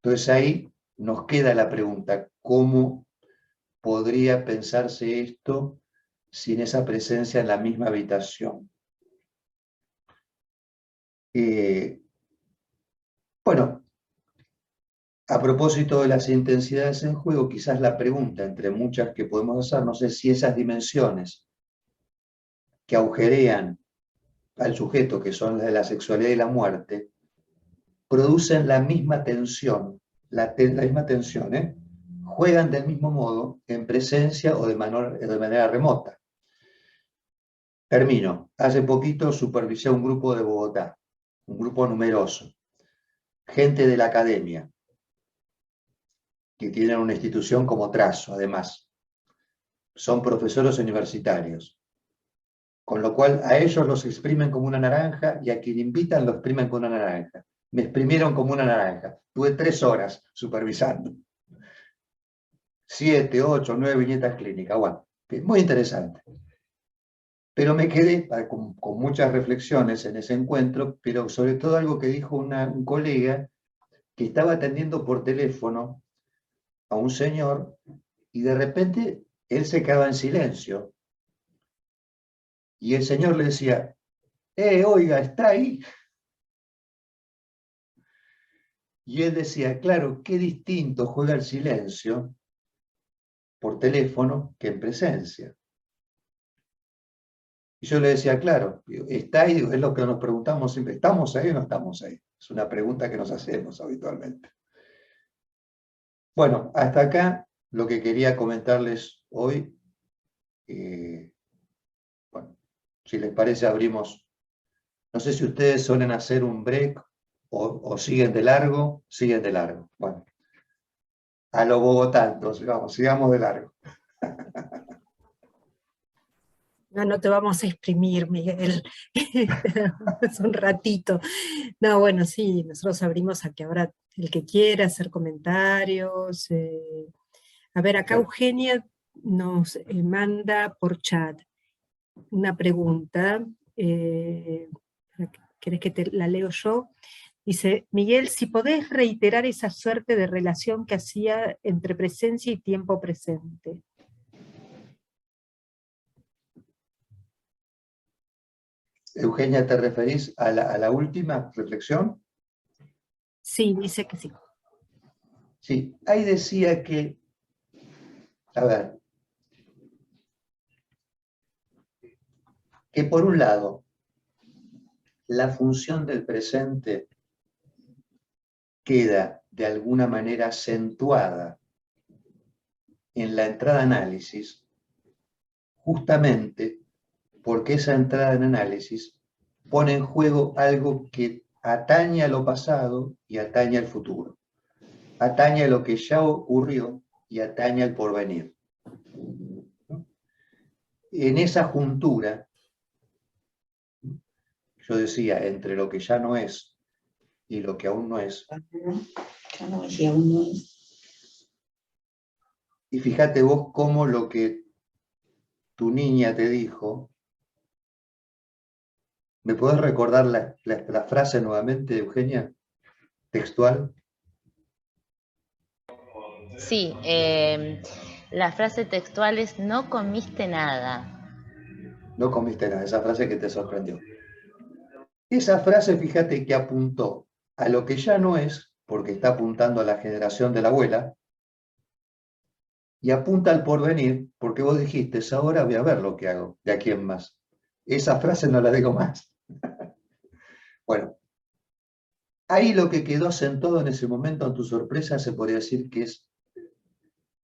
[SPEAKER 2] Entonces ahí nos queda la pregunta, ¿cómo podría pensarse esto sin esa presencia en la misma habitación? Bueno, a propósito de las intensidades en juego, quizás la pregunta, entre muchas que podemos hacernos, es si esas dimensiones que agujerean al sujeto, que son las de la sexualidad y la muerte, producen la misma tensión, la misma tensión, juegan del mismo modo en presencia o de manera remota. Termino. Hace poquito supervisé un grupo de Bogotá, un grupo numeroso, gente de la academia, que tienen una institución como Trazo, además. Son profesores universitarios. Con lo cual a ellos los exprimen como una naranja y a quien invitan lo exprimen como una naranja. Me exprimieron como una naranja. Tuve 3 horas supervisando. 7, 8, 9 viñetas clínicas. Bueno, muy interesante. Pero me quedé con muchas reflexiones en ese encuentro, pero sobre todo algo que dijo un colega que estaba atendiendo por teléfono a un señor y de repente él se quedaba en silencio. Y el señor le decía, oiga, ¿está ahí? Y él decía, claro, qué distinto juega el silencio por teléfono que en presencia. Y yo le decía, claro, está ahí, es lo que nos preguntamos siempre, ¿estamos ahí o no estamos ahí? Es una pregunta que nos hacemos habitualmente. Bueno, hasta acá lo que quería comentarles hoy. Bueno, si les parece, abrimos. No sé si ustedes suelen hacer un break o siguen de largo. Siguen de largo. Bueno, a lo Bogotá, entonces, vamos, sigamos de largo.
[SPEAKER 3] No, no te vamos a exprimir, Miguel. Es un ratito. No, bueno, sí, nosotros abrimos a que ahora el que quiera hacer comentarios. A ver, acá Eugenia nos manda por chat una pregunta. eh, ¿Querés que te la leo yo? Dice, Miguel, si podés reiterar esa suerte de relación que hacía entre presencia y tiempo presente.
[SPEAKER 2] Eugenia, ¿te referís a la última reflexión?
[SPEAKER 3] Sí, dice que sí.
[SPEAKER 2] Sí, ahí decía que, a ver, que por un lado, la función del presente queda de alguna manera acentuada en la entrada análisis, justamente porque esa entrada en análisis pone en juego algo que atañe a lo pasado y atañe al futuro, atañe a lo que ya ocurrió y atañe al porvenir. En esa juntura, yo decía, entre lo que ya no es y lo que aún no es.
[SPEAKER 4] Ya no es y aún no es.
[SPEAKER 2] Y fíjate vos cómo lo que tu niña te dijo. ¿Me podés recordar la frase nuevamente, Eugenia? Textual.
[SPEAKER 5] Sí, la frase textual es no comiste nada.
[SPEAKER 2] No comiste nada, esa frase que te sorprendió. Esa frase, fíjate que apuntó a lo que ya no es, porque está apuntando a la generación de la abuela, y apunta al porvenir, porque vos dijiste, ahora voy a ver lo que hago, de aquí en más. Esa frase no la digo más. Bueno, ahí lo que quedó sentado en ese momento, en tu sorpresa, se podría decir que es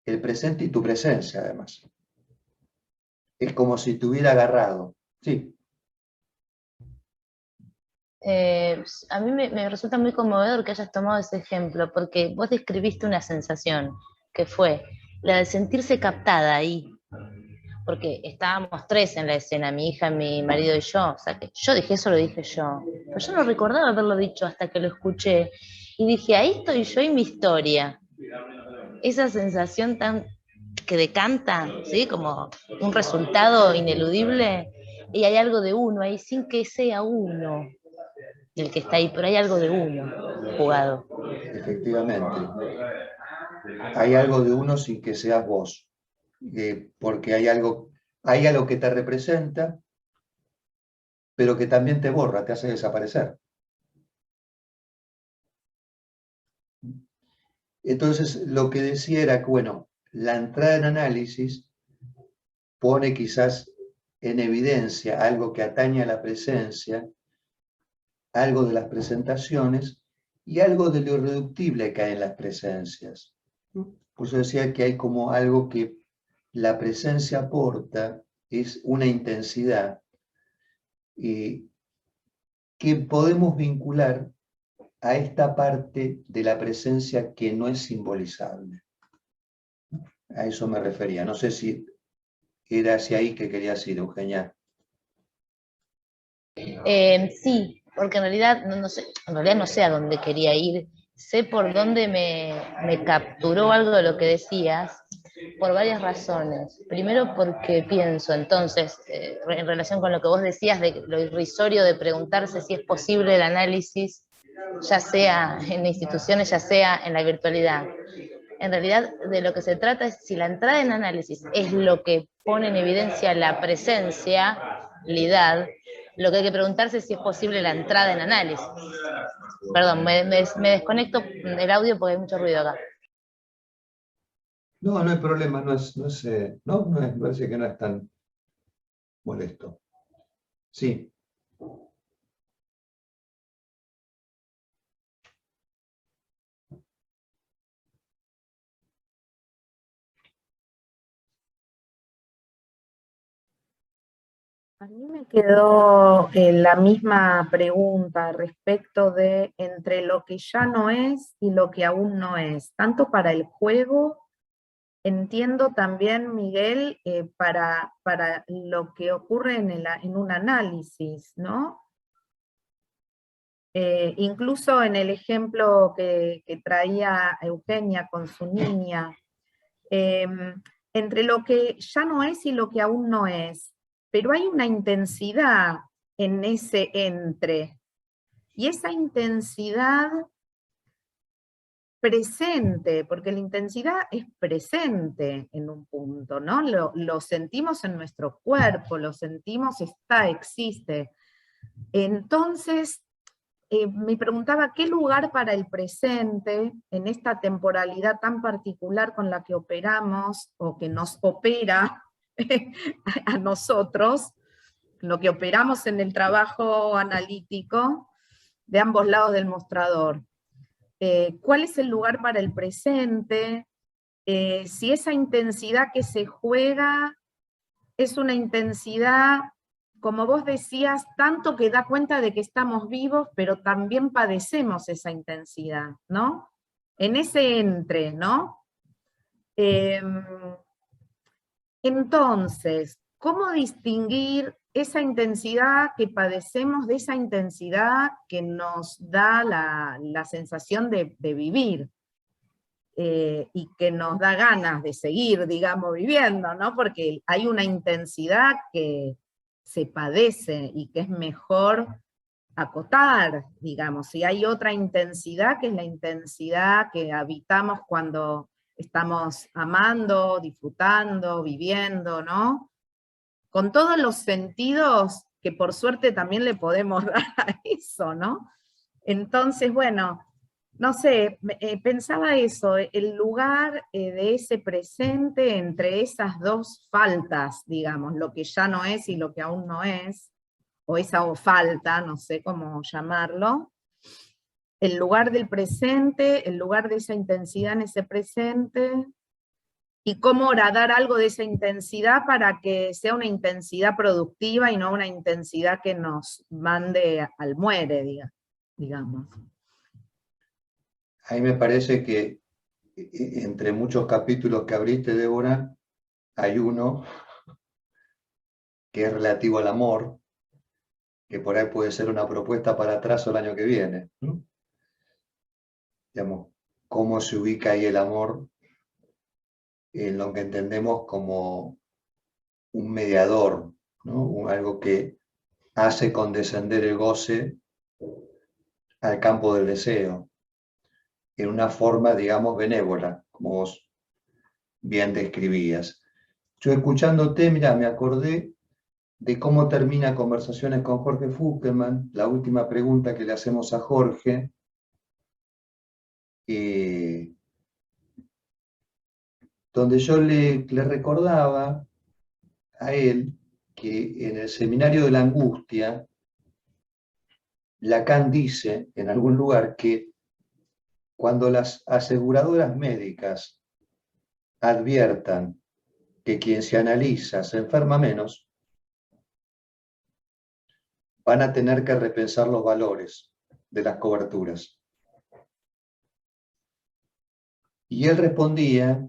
[SPEAKER 2] el presente y tu presencia, además. Es como si te hubiera agarrado. Sí.
[SPEAKER 5] A mí me resulta muy conmovedor que hayas tomado ese ejemplo, porque vos describiste una sensación, que fue la de sentirse captada ahí, porque estábamos tres en la escena, mi hija, mi marido y yo, o sea que yo dije eso, lo dije yo, pero yo no recordaba haberlo dicho hasta que lo escuché, y dije, ahí estoy yo y mi historia, esa sensación tan que decanta, ¿sí? Como un resultado ineludible, y hay algo de uno ahí, sin que sea uno el que está ahí, pero hay algo de uno jugado.
[SPEAKER 2] Efectivamente. Hay algo de uno sin que seas vos, porque hay algo que te representa, pero que también te borra, te hace desaparecer. Entonces, lo que decía era que, bueno, la entrada en análisis pone quizás en evidencia algo que atañe a la presencia, algo de las presentaciones y algo de lo irreductible que hay en las presencias. Por eso decía que hay como algo que la presencia aporta, es una intensidad que podemos vincular a esta parte de la presencia que no es simbolizable. A eso me refería. No sé si era hacia ahí que querías ir, Eugenia.
[SPEAKER 5] Sí, porque en realidad no sé a dónde quería ir, sé por dónde me capturó algo de lo que decías, por varias razones. Primero porque pienso, entonces, en relación con lo que vos decías de lo irrisorio de preguntarse si es posible el análisis, ya sea en instituciones, ya sea en la virtualidad. En realidad, de lo que se trata es si la entrada en análisis es lo que pone en evidencia la presencialidad, lo que hay que preguntarse es si es posible la entrada en análisis. Perdón, me desconecto el audio porque hay mucho ruido acá.
[SPEAKER 2] No, no hay problema, me parece que no es tan molesto. Sí.
[SPEAKER 1] A mí me quedó la misma pregunta respecto de entre lo que ya no es y lo que aún no es, tanto para el juego. Entiendo también, Miguel, para lo que ocurre en un análisis, ¿no? Incluso en el ejemplo que traía Eugenia con su niña, entre lo que ya no es y lo que aún no es, pero hay una intensidad en ese entre, y esa intensidad presente, porque la intensidad es presente en un punto, ¿no? Lo sentimos en nuestro cuerpo, lo sentimos, existe. Entonces, me preguntaba qué lugar para el presente, en esta temporalidad tan particular con la que operamos, o que nos opera a nosotros, lo que operamos en el trabajo analítico de ambos lados del mostrador. ¿Cuál es el lugar para el presente? Si esa intensidad que se juega es una intensidad, como vos decías, tanto que da cuenta de que estamos vivos, pero también padecemos esa intensidad, ¿no? En ese entre, ¿no? Entonces, ¿cómo distinguir esa intensidad que padecemos de esa intensidad que nos da la sensación de vivir? Y que nos da ganas de seguir, digamos, viviendo, ¿no? Porque hay una intensidad que se padece y que es mejor acotar, digamos, y hay otra intensidad que es la intensidad que habitamos cuando estamos amando, disfrutando, viviendo, ¿no? Con todos los sentidos que por suerte también le podemos dar a eso, ¿no? Entonces, bueno, no sé, pensaba eso, el lugar de ese presente entre esas dos faltas, digamos, lo que ya no es y lo que aún no es, o esa falta, no sé cómo llamarlo, el lugar del presente, el lugar de esa intensidad en ese presente, y cómo horadar algo de esa intensidad para que sea una intensidad productiva y no una intensidad que nos mande al muere, digamos.
[SPEAKER 2] A mí me parece que entre muchos capítulos que abriste, Débora, hay uno que es relativo al amor, que por ahí puede ser una propuesta para atrás o el año que viene, ¿no? Digamos, cómo se ubica ahí el amor en lo que entendemos como un mediador, ¿no? Algo que hace condescender el goce al campo del deseo, en una forma, digamos, benévola, como vos bien describías. Yo escuchándote, mira, me acordé de cómo termina Conversaciones con Jorge Fuckelman, la última pregunta que le hacemos a Jorge, donde yo le recordaba a él que en el Seminario de la Angustia, Lacan dice en algún lugar que cuando las aseguradoras médicas adviertan que quien se analiza se enferma menos, van a tener que repensar los valores de las coberturas. Y él respondía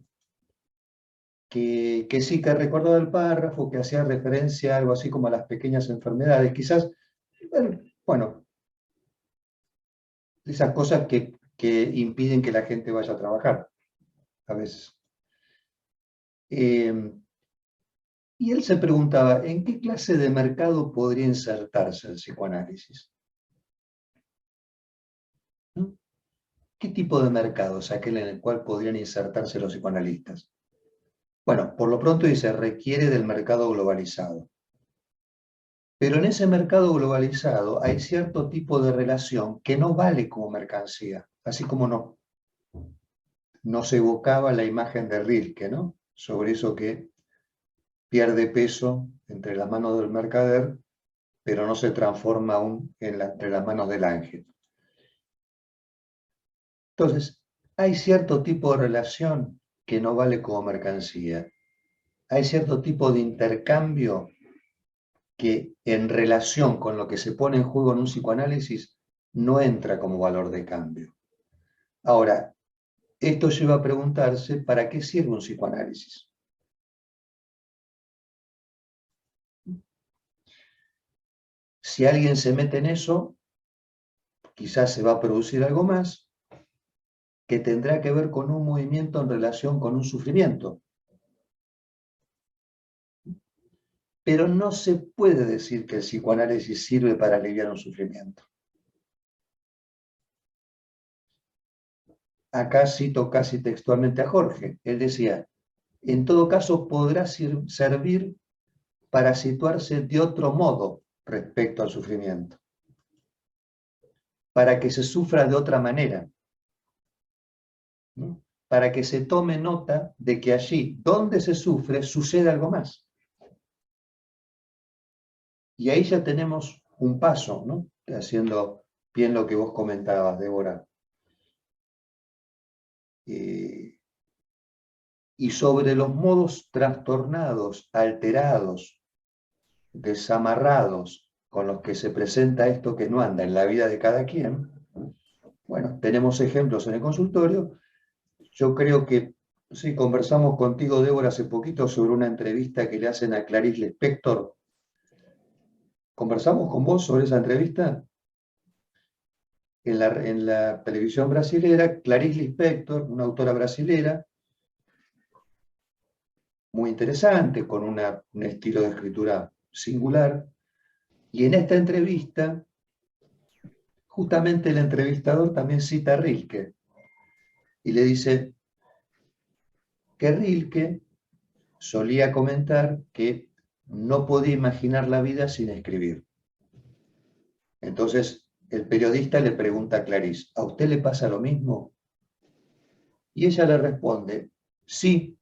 [SPEAKER 2] que sí, que recordaba el párrafo, que hacía referencia a algo así como a las pequeñas enfermedades, quizás, bueno, esas cosas que impiden que la gente vaya a trabajar, a veces. Y él se preguntaba, ¿en qué clase de mercado podría insertarse el psicoanálisis? ¿No? ¿Qué tipo de mercado es aquel en el cual podrían insertarse los psicoanalistas? Bueno, por lo pronto dice, requiere del mercado globalizado. Pero en ese mercado globalizado hay cierto tipo de relación que no vale como mercancía, así como no se evocaba la imagen de Rilke, ¿no? Sobre eso que pierde peso entre las manos del mercader, pero no se transforma aún entre las manos del ángel. Entonces, hay cierto tipo de relación que no vale como mercancía. Hay cierto tipo de intercambio que en relación con lo que se pone en juego en un psicoanálisis no entra como valor de cambio. Ahora, esto lleva a preguntarse, ¿para qué sirve un psicoanálisis? Si alguien se mete en eso, quizás se va a producir algo más que tendrá que ver con un movimiento en relación con un sufrimiento. Pero no se puede decir que el psicoanálisis sirve para aliviar un sufrimiento. Acá cito casi textualmente a Jorge. Él decía, en todo caso podrá servir para situarse de otro modo respecto al sufrimiento, para que se sufra de otra manera, ¿no? Para que se tome nota de que allí donde se sufre sucede algo más. Y ahí ya tenemos un paso, ¿no? Haciendo bien lo que vos comentabas, Débora. Y sobre los modos trastornados, alterados, desamarrados, con los que se presenta esto que no anda en la vida de cada quien, bueno, tenemos ejemplos en el consultorio. Yo creo que, sí, conversamos contigo, Débora, hace poquito sobre una entrevista que le hacen a Clarice Lispector. ¿Conversamos con vos sobre esa entrevista? En la televisión brasilera, Clarice Lispector, una autora brasilera, muy interesante, con un estilo de escritura singular, y en esta entrevista, justamente el entrevistador también cita a Rilke, y le dice que Rilke solía comentar que no podía imaginar la vida sin escribir. Entonces, el periodista le pregunta a Clarice, ¿a usted le pasa lo mismo? Y ella le responde, sí.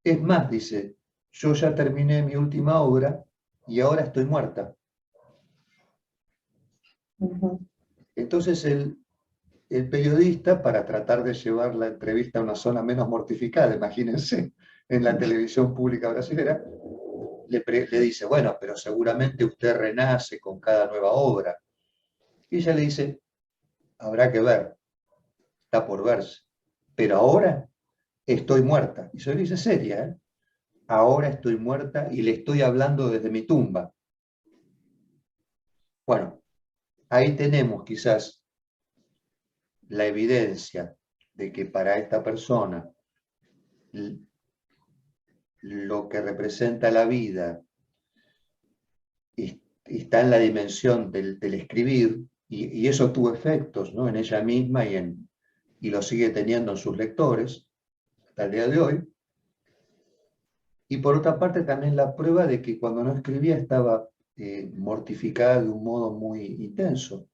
[SPEAKER 2] Es más, dice, yo ya terminé mi última obra y ahora estoy muerta. Entonces el periodista, para tratar de llevar la entrevista a una zona menos mortificada, imagínense, en la televisión pública brasileña, le dice, bueno, pero seguramente usted renace con cada nueva obra. Y ella le dice, habrá que ver, está por verse, pero ahora estoy muerta. Y se lo dice seria, ¿eh? Ahora estoy muerta y le estoy hablando desde mi tumba. Bueno, ahí tenemos quizás la evidencia de que para esta persona lo que representa la vida está en la dimensión del escribir, y eso tuvo efectos, ¿no?, en ella misma y lo sigue teniendo en sus lectores hasta el día de hoy. Y por otra parte también la prueba de que cuando no escribía estaba mortificada de un modo muy intenso.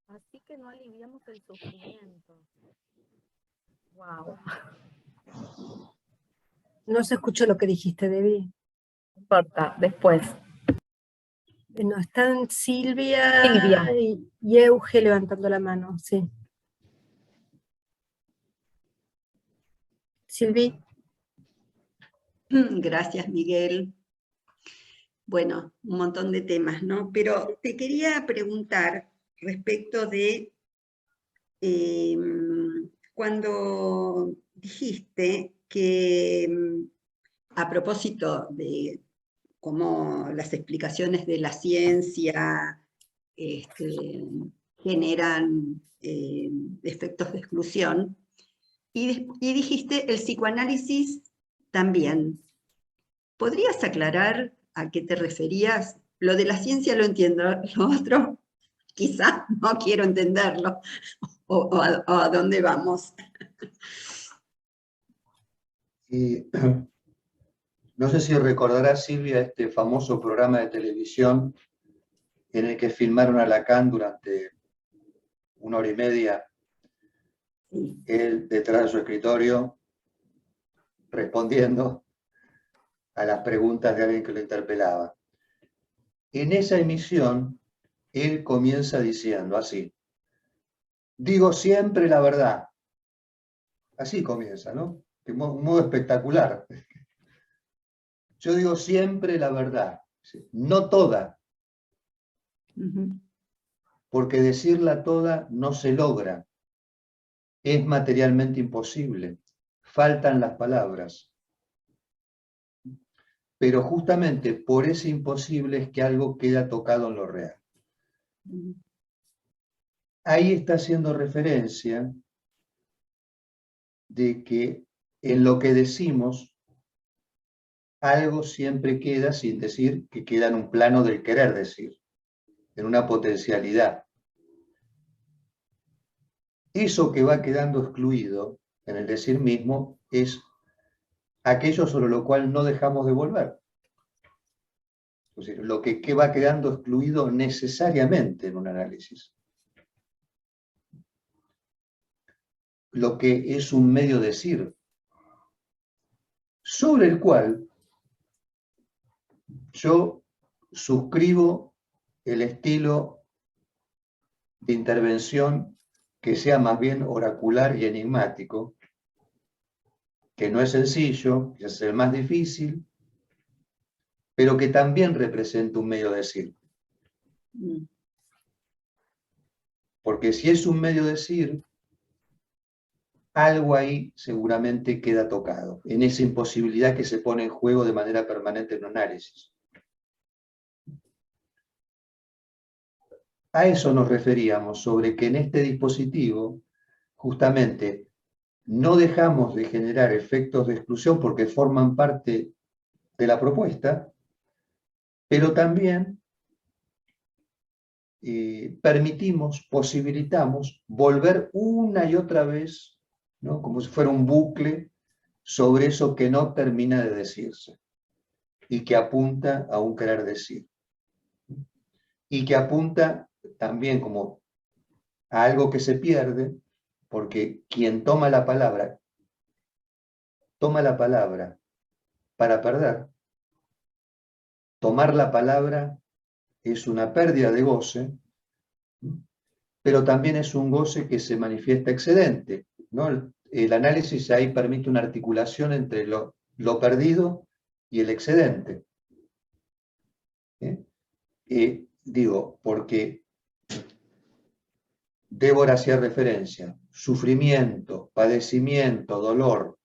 [SPEAKER 1] Así que no aliviamos el sufrimiento. Wow.
[SPEAKER 3] No se escuchó lo que dijiste, Debbie.
[SPEAKER 1] No importa, después.
[SPEAKER 3] No, están Silvia
[SPEAKER 1] Silvia.
[SPEAKER 3] y Euge levantando la mano, sí. Silvi.
[SPEAKER 4] Gracias, Miguel. Bueno, un montón de temas, ¿no? Pero te quería preguntar respecto de cuando dijiste que a propósito de cómo las explicaciones de la ciencia generan efectos de exclusión, y dijiste el psicoanálisis también. ¿Podrías aclarar a qué te referías? Lo de la ciencia lo entiendo, lo otro quizás no quiero entenderlo, o a dónde vamos.
[SPEAKER 2] Y no sé si recordarás, Silvia, este famoso programa de televisión en el que filmaron a Lacan durante 1 hora y media, él detrás de su escritorio, respondiendo a las preguntas de alguien que lo interpelaba. En esa emisión, él comienza diciendo así: digo siempre la verdad. Así comienza, ¿no? Un modo espectacular. Yo digo siempre la verdad, no toda,
[SPEAKER 4] Ujú.
[SPEAKER 2] porque decirla toda no se logra. Es materialmente imposible. Faltan las palabras. Pero justamente por ese imposible es que algo queda tocado en lo real.
[SPEAKER 4] Ujú.
[SPEAKER 2] Ahí está haciendo referencia de que en lo que decimos, algo siempre queda, sin decir que queda en un plano del querer decir, en una potencialidad. Eso que va quedando excluido en el decir mismo es aquello sobre lo cual no dejamos de volver. Es decir, lo que va quedando excluido necesariamente en un análisis. Lo que es un medio decir, sobre el cual yo suscribo el estilo de intervención que sea más bien oracular y enigmático, que no es sencillo, que es el más difícil, pero que también representa un medio decir.
[SPEAKER 4] Mm.
[SPEAKER 2] Porque si es un medio decir, algo ahí seguramente queda tocado, en esa imposibilidad que se pone en juego de manera permanente en un análisis. A eso nos referíamos, sobre que en este dispositivo, justamente, no dejamos de generar efectos de exclusión porque forman parte de la propuesta, pero también permitimos, posibilitamos volver una y otra vez, ¿no? Como si fuera un bucle sobre eso que no termina de decirse y que apunta a un querer decir. Y que apunta también como a algo que se pierde, porque quien toma la palabra para perder. Tomar la palabra es una pérdida de goce, pero también es un goce que se manifiesta excedente, ¿no? El análisis ahí permite una articulación entre lo perdido y el excedente. Digo, porque Débora hacía referencia, sufrimiento, padecimiento, dolor,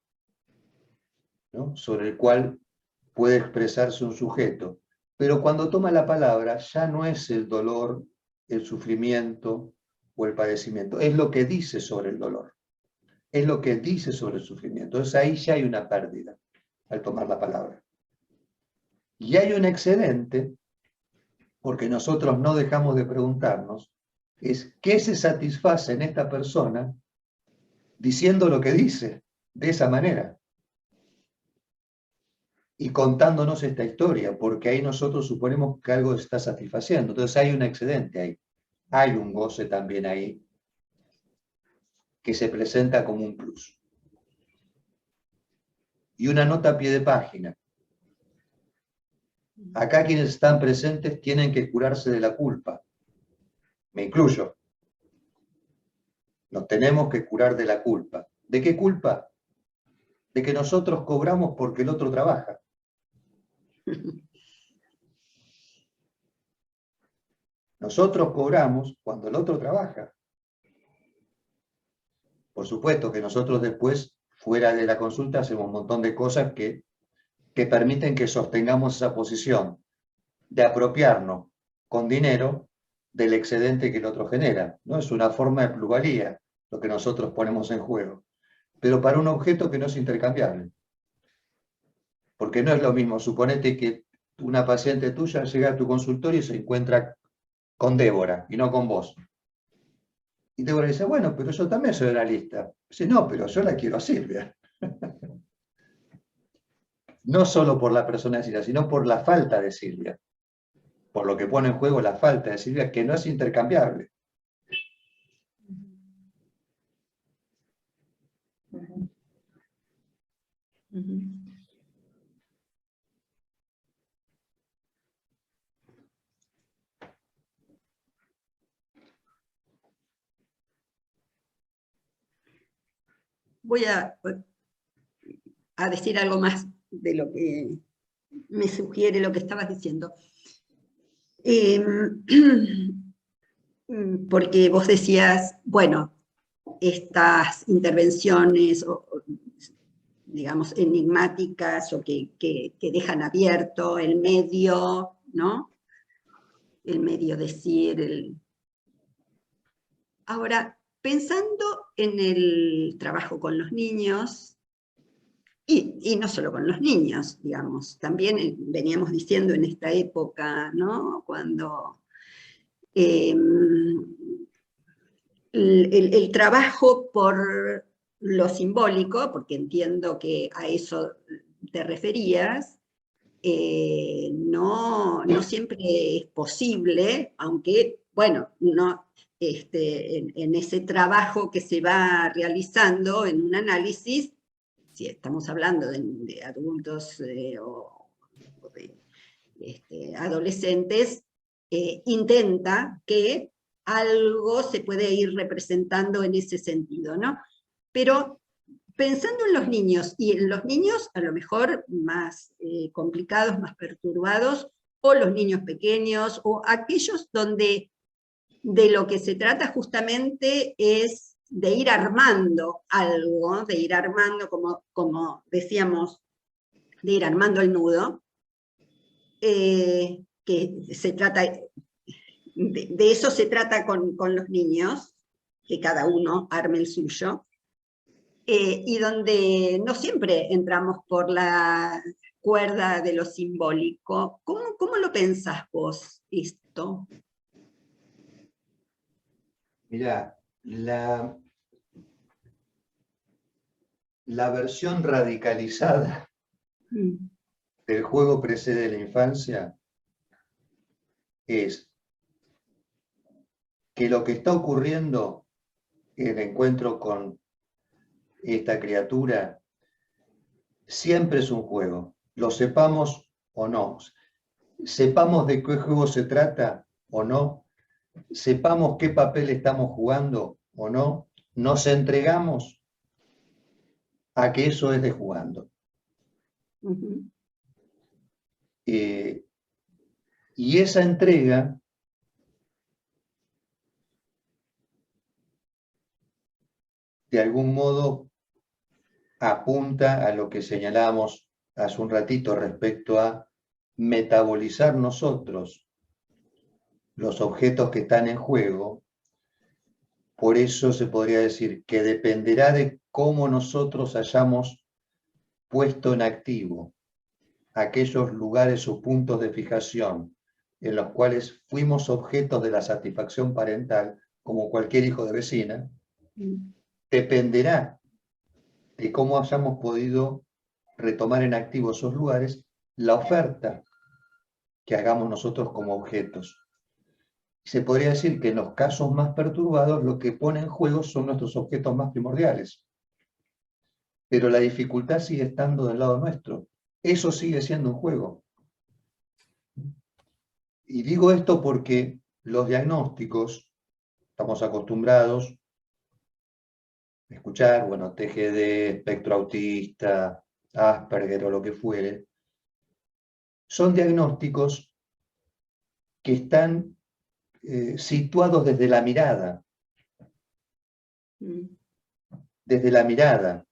[SPEAKER 2] ¿no? Sobre el cual puede expresarse un sujeto. Pero cuando toma la palabra ya no es el dolor, el sufrimiento o el padecimiento, es lo que dice sobre el dolor, es lo que dice sobre el sufrimiento. Entonces ahí ya hay una pérdida al tomar la palabra. Y hay un excedente, porque nosotros no dejamos de preguntarnos, es qué se satisface en esta persona diciendo lo que dice de esa manera y contándonos esta historia, porque ahí nosotros suponemos que algo está satisfaciendo. Entonces hay un excedente ahí, hay un goce también ahí que se presenta como un plus. Y una nota a pie de página. Acá quienes están presentes tienen que curarse de la culpa. Me incluyo. Nos tenemos que curar de la culpa. ¿De qué culpa? De que nosotros cobramos porque el otro trabaja. Nosotros cobramos cuando el otro trabaja. Por supuesto que nosotros después, fuera de la consulta, hacemos un montón de cosas que permiten que sostengamos esa posición de apropiarnos con dinero del excedente que el otro genera, ¿no? Es una forma de plusvalía lo que nosotros ponemos en juego, pero para un objeto que no es intercambiable. Porque no es lo mismo, suponete que una paciente tuya llega a tu consultorio y se encuentra con Débora y no con vos. Y Débora dice, bueno, pero yo también soy analista. Dice, no, pero yo la quiero a Silvia. No solo por la persona de Silvia, sino por la falta de Silvia. Por lo que pone en juego la falta de Silvia, que no es intercambiable.
[SPEAKER 4] voy a decir algo más de lo que me sugiere lo que estabas diciendo. Porque vos decías, bueno, estas intervenciones, digamos, enigmáticas o que dejan abierto el medio, ¿no? El medio decir. Ahora, pensando en el trabajo con los niños, y no solo con los niños, digamos, también veníamos diciendo en esta época, ¿no? Cuando el trabajo por lo simbólico, porque entiendo que a eso te referías, no siempre es posible, aunque, bueno, no, en ese trabajo que se va realizando en un análisis, si estamos hablando de adultos o de adolescentes, intenta que algo se puede ir representando en ese sentido, ¿no? Pero pensando en los niños, y en los niños a lo mejor más complicados, más perturbados, o los niños pequeños, o aquellos donde de lo que se trata justamente es de ir armando algo, de ir armando, como decíamos, de ir armando el nudo, que se trata, de eso se trata con los niños, que cada uno arme el suyo, y donde no siempre entramos por la cuerda de lo simbólico. ¿Cómo lo pensás vos esto?
[SPEAKER 2] Mirá, la versión radicalizada del juego precede la infancia es que lo que está ocurriendo en el encuentro con esta criatura siempre es un juego, lo sepamos o no, sepamos de qué juego se trata o no, sepamos qué papel estamos jugando o no, nos entregamos a que eso es de jugando. Y esa entrega de algún modo apunta a lo que señalábamos hace un ratito respecto a metabolizar nosotros los objetos que están en juego. Por eso se podría decir que dependerá de cómo nosotros hayamos puesto en activo aquellos lugares o puntos de fijación en los cuales fuimos objetos de la satisfacción parental, como cualquier hijo de vecina, dependerá de cómo hayamos podido retomar en activo esos lugares, la oferta que hagamos nosotros como objetos. Se podría decir que en los casos más perturbados lo que pone en juego son nuestros objetos más primordiales. Pero la dificultad sigue estando del lado nuestro. Eso sigue siendo un juego. Y digo esto porque los diagnósticos, estamos acostumbrados a escuchar, bueno, TGD, espectro autista, Asperger o lo que fuere, son diagnósticos que están situados desde la mirada. Desde la mirada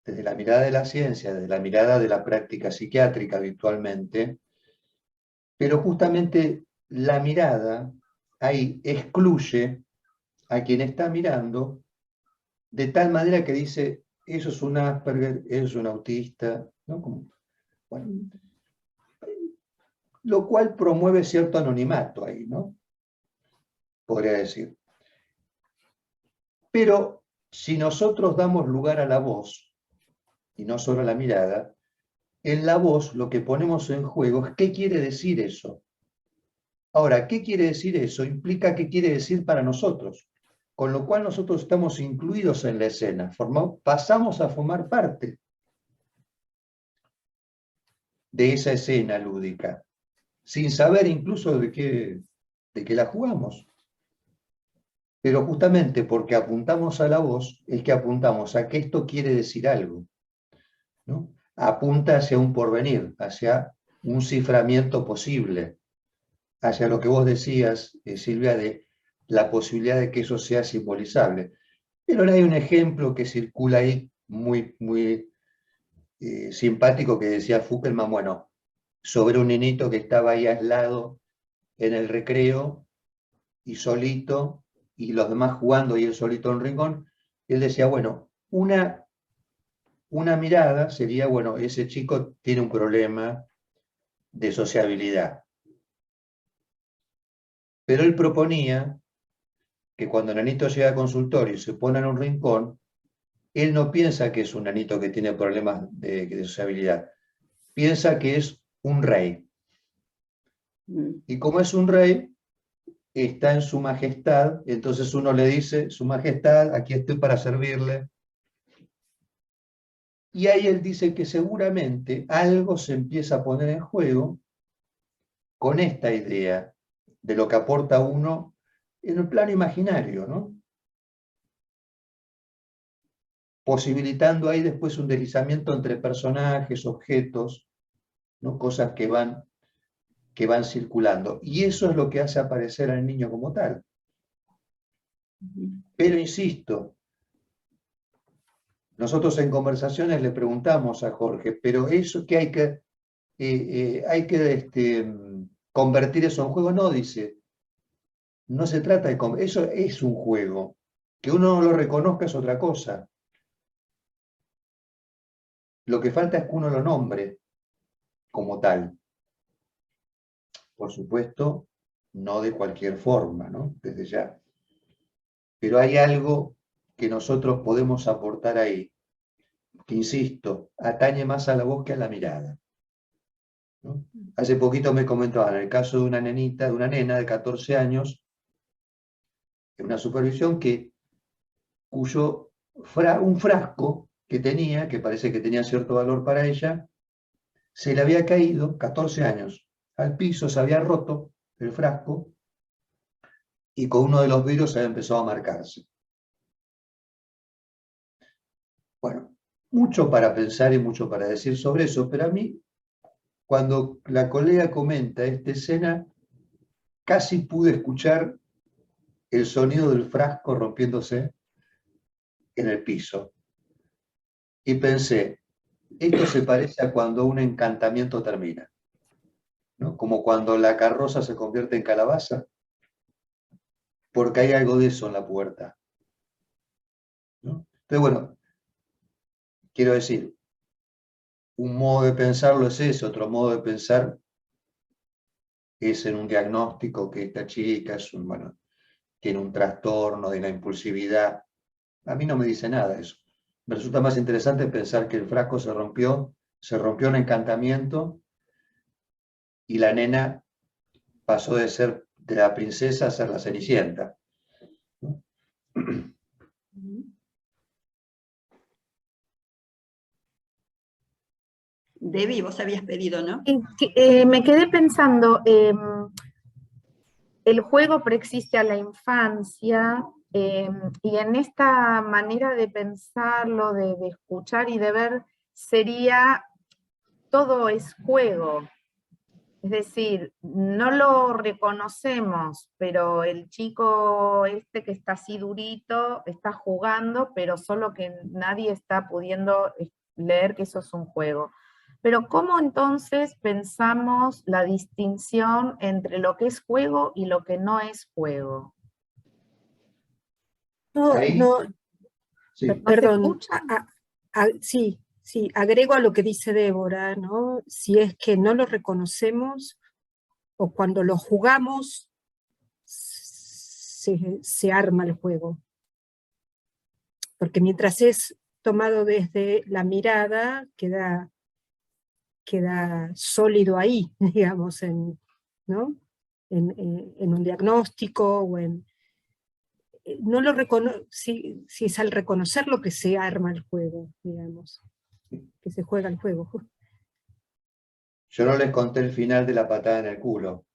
[SPEAKER 2] de la ciencia, desde la mirada de la práctica psiquiátrica habitualmente, pero justamente la mirada ahí excluye a quien está mirando de tal manera que dice, eso es un Asperger, eso es un autista, ¿no? Bueno, lo cual promueve cierto anonimato ahí, ¿no? Podría decir. Pero si nosotros damos lugar a la voz, y no solo a la mirada, en la voz lo que ponemos en juego es qué quiere decir eso. Ahora, ¿qué quiere decir eso? Implica qué quiere decir para nosotros, con lo cual nosotros estamos incluidos en la escena, pasamos a formar parte de esa escena lúdica, sin saber incluso de qué la jugamos. Pero justamente porque apuntamos a la voz, es que apuntamos a que esto quiere decir algo, ¿no? Apunta hacia un porvenir, hacia un ciframiento posible, hacia lo que vos decías, Silvia, de la posibilidad de que eso sea simbolizable. Pero hay un ejemplo que circula ahí muy simpático que decía Fuckelman, bueno, sobre un nenito que estaba ahí aislado en el recreo y solito, y los demás jugando y él solito en un rincón. Él decía, bueno, una mirada sería, bueno, ese chico tiene un problema de sociabilidad. Pero él proponía que cuando el nenito llega al consultorio y se pone en un rincón, él no piensa que es un nenito que tiene problemas de sociabilidad, piensa que es un rey. Y como es un rey, está en su majestad, entonces uno le dice, su majestad, aquí estoy para servirle. Y ahí él dice que seguramente algo se empieza a poner en juego con esta idea de lo que aporta uno en el plano imaginario, ¿no? Posibilitando ahí después un deslizamiento entre personajes, objetos, ¿no? Cosas que van circulando. Y eso es lo que hace aparecer al niño como tal. Pero insisto, nosotros en conversaciones le preguntamos a Jorge, pero eso que hay que convertir eso en juego, no, dice, no se trata de eso es un juego, que uno no lo reconozca es otra cosa. Lo que falta es que uno lo nombre como tal. Por supuesto, no de cualquier forma, ¿no? Desde ya. Pero hay algo que nosotros podemos aportar ahí, que insisto, atañe más a la voz que a la mirada, ¿no? Hace poquito me comentaban el caso de una nenita, de una nena de 14 años, en una supervisión cuyo un frasco que tenía, que parece que tenía cierto valor para ella, se le había caído, 14 años, al piso, se había roto el frasco y con uno de los vidrios había empezado a marcarse. Bueno, mucho para pensar y mucho para decir sobre eso, pero a mí, cuando la colega comenta esta escena, casi pude escuchar el sonido del frasco rompiéndose en el piso. Y pensé, esto se parece a cuando un encantamiento termina, ¿no? Como cuando la carroza se convierte en calabaza, porque hay algo de eso en la puerta, ¿no? Entonces, bueno, quiero decir, un modo de pensarlo es ese, otro modo de pensar es en un diagnóstico que esta chica tiene un trastorno de la impulsividad. A mí no me dice nada eso. Me resulta más interesante pensar que el frasco se rompió en encantamiento y la nena pasó de ser de la princesa a ser la Cenicienta, ¿no?
[SPEAKER 4] Debbie, vos habías pedido, ¿no?
[SPEAKER 1] Me quedé pensando, el juego preexiste a la infancia, y en esta manera de pensarlo, de escuchar y de ver, sería, todo es juego. Es decir, no lo reconocemos, pero el chico este que está así durito, está jugando, pero solo que nadie está pudiendo leer que eso es un juego. Pero ¿cómo entonces pensamos la distinción entre lo que es juego y lo que no es juego?
[SPEAKER 3] No,
[SPEAKER 2] Ahí,
[SPEAKER 3] no,
[SPEAKER 2] sí.
[SPEAKER 1] ¿No se
[SPEAKER 3] perdón,
[SPEAKER 1] escucha?
[SPEAKER 3] sí, sí, agrego a lo que dice Débora, ¿no? Si es que no lo reconocemos o cuando lo jugamos se arma el juego. Porque mientras es tomado desde la mirada, queda sólido ahí, digamos, ¿no? En un diagnóstico o en... No lo si es al reconocerlo que se arma el juego, digamos, que se juega el juego.
[SPEAKER 2] Yo no les conté el final de la patada en el culo.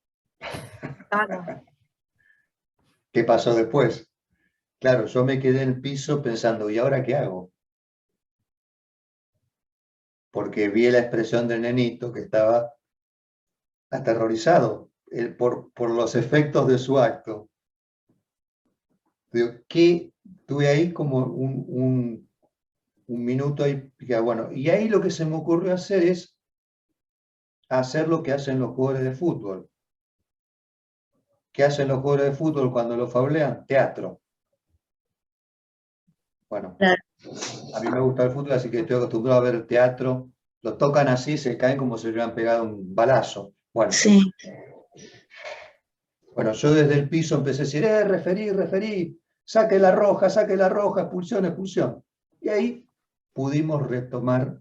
[SPEAKER 1] Claro.
[SPEAKER 2] ¿Qué pasó después? Claro, yo me quedé en el piso pensando, ¿y ahora qué hago? Porque vi la expresión del nenito que estaba aterrorizado por los efectos de su acto. Digo, ¿qué? Tuve ahí como un minuto ahí, bueno, y ahí lo que se me ocurrió hacer es hacer lo que hacen los jugadores de fútbol. ¿Qué hacen los jugadores de fútbol cuando lo faulean? Teatro. Bueno,
[SPEAKER 6] Claro.
[SPEAKER 2] a mí me gusta el fútbol, así que estoy acostumbrado a ver teatro. Lo tocan así, se caen como si le hubieran pegado un balazo. Bueno,
[SPEAKER 6] Sí,
[SPEAKER 2] bueno, yo desde el piso empecé a decir, referí, saque la roja, expulsión, expulsión. Y ahí pudimos retomar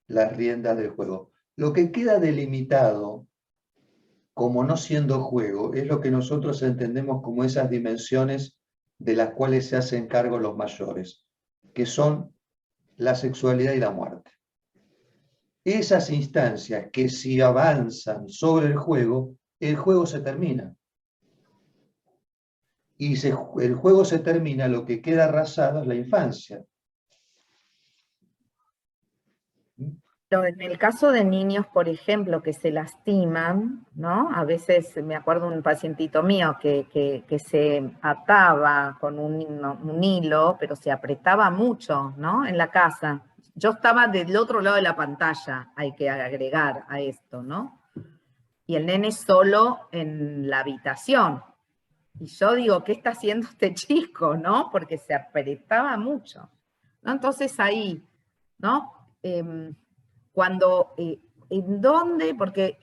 [SPEAKER 2] las riendas del juego. Lo que queda delimitado como no siendo juego es lo que nosotros entendemos como esas dimensiones de las cuales se hacen cargo los mayores, que son la sexualidad y la muerte. Esas instancias que si avanzan sobre el juego se termina. Y el juego se termina, lo que queda arrasado es la infancia.
[SPEAKER 1] Pero en el caso de niños, por ejemplo, que se lastiman, ¿no? A veces me acuerdo de un pacientito mío que se ataba con un hilo, pero se apretaba mucho, ¿no? En la casa. Yo estaba del otro lado de la pantalla, hay que agregar a esto, ¿no? Y el nene solo en la habitación. Y yo digo, ¿qué está haciendo este chico, no? Porque se apretaba mucho, ¿no? Entonces ahí, ¿no? ¿En dónde? Porque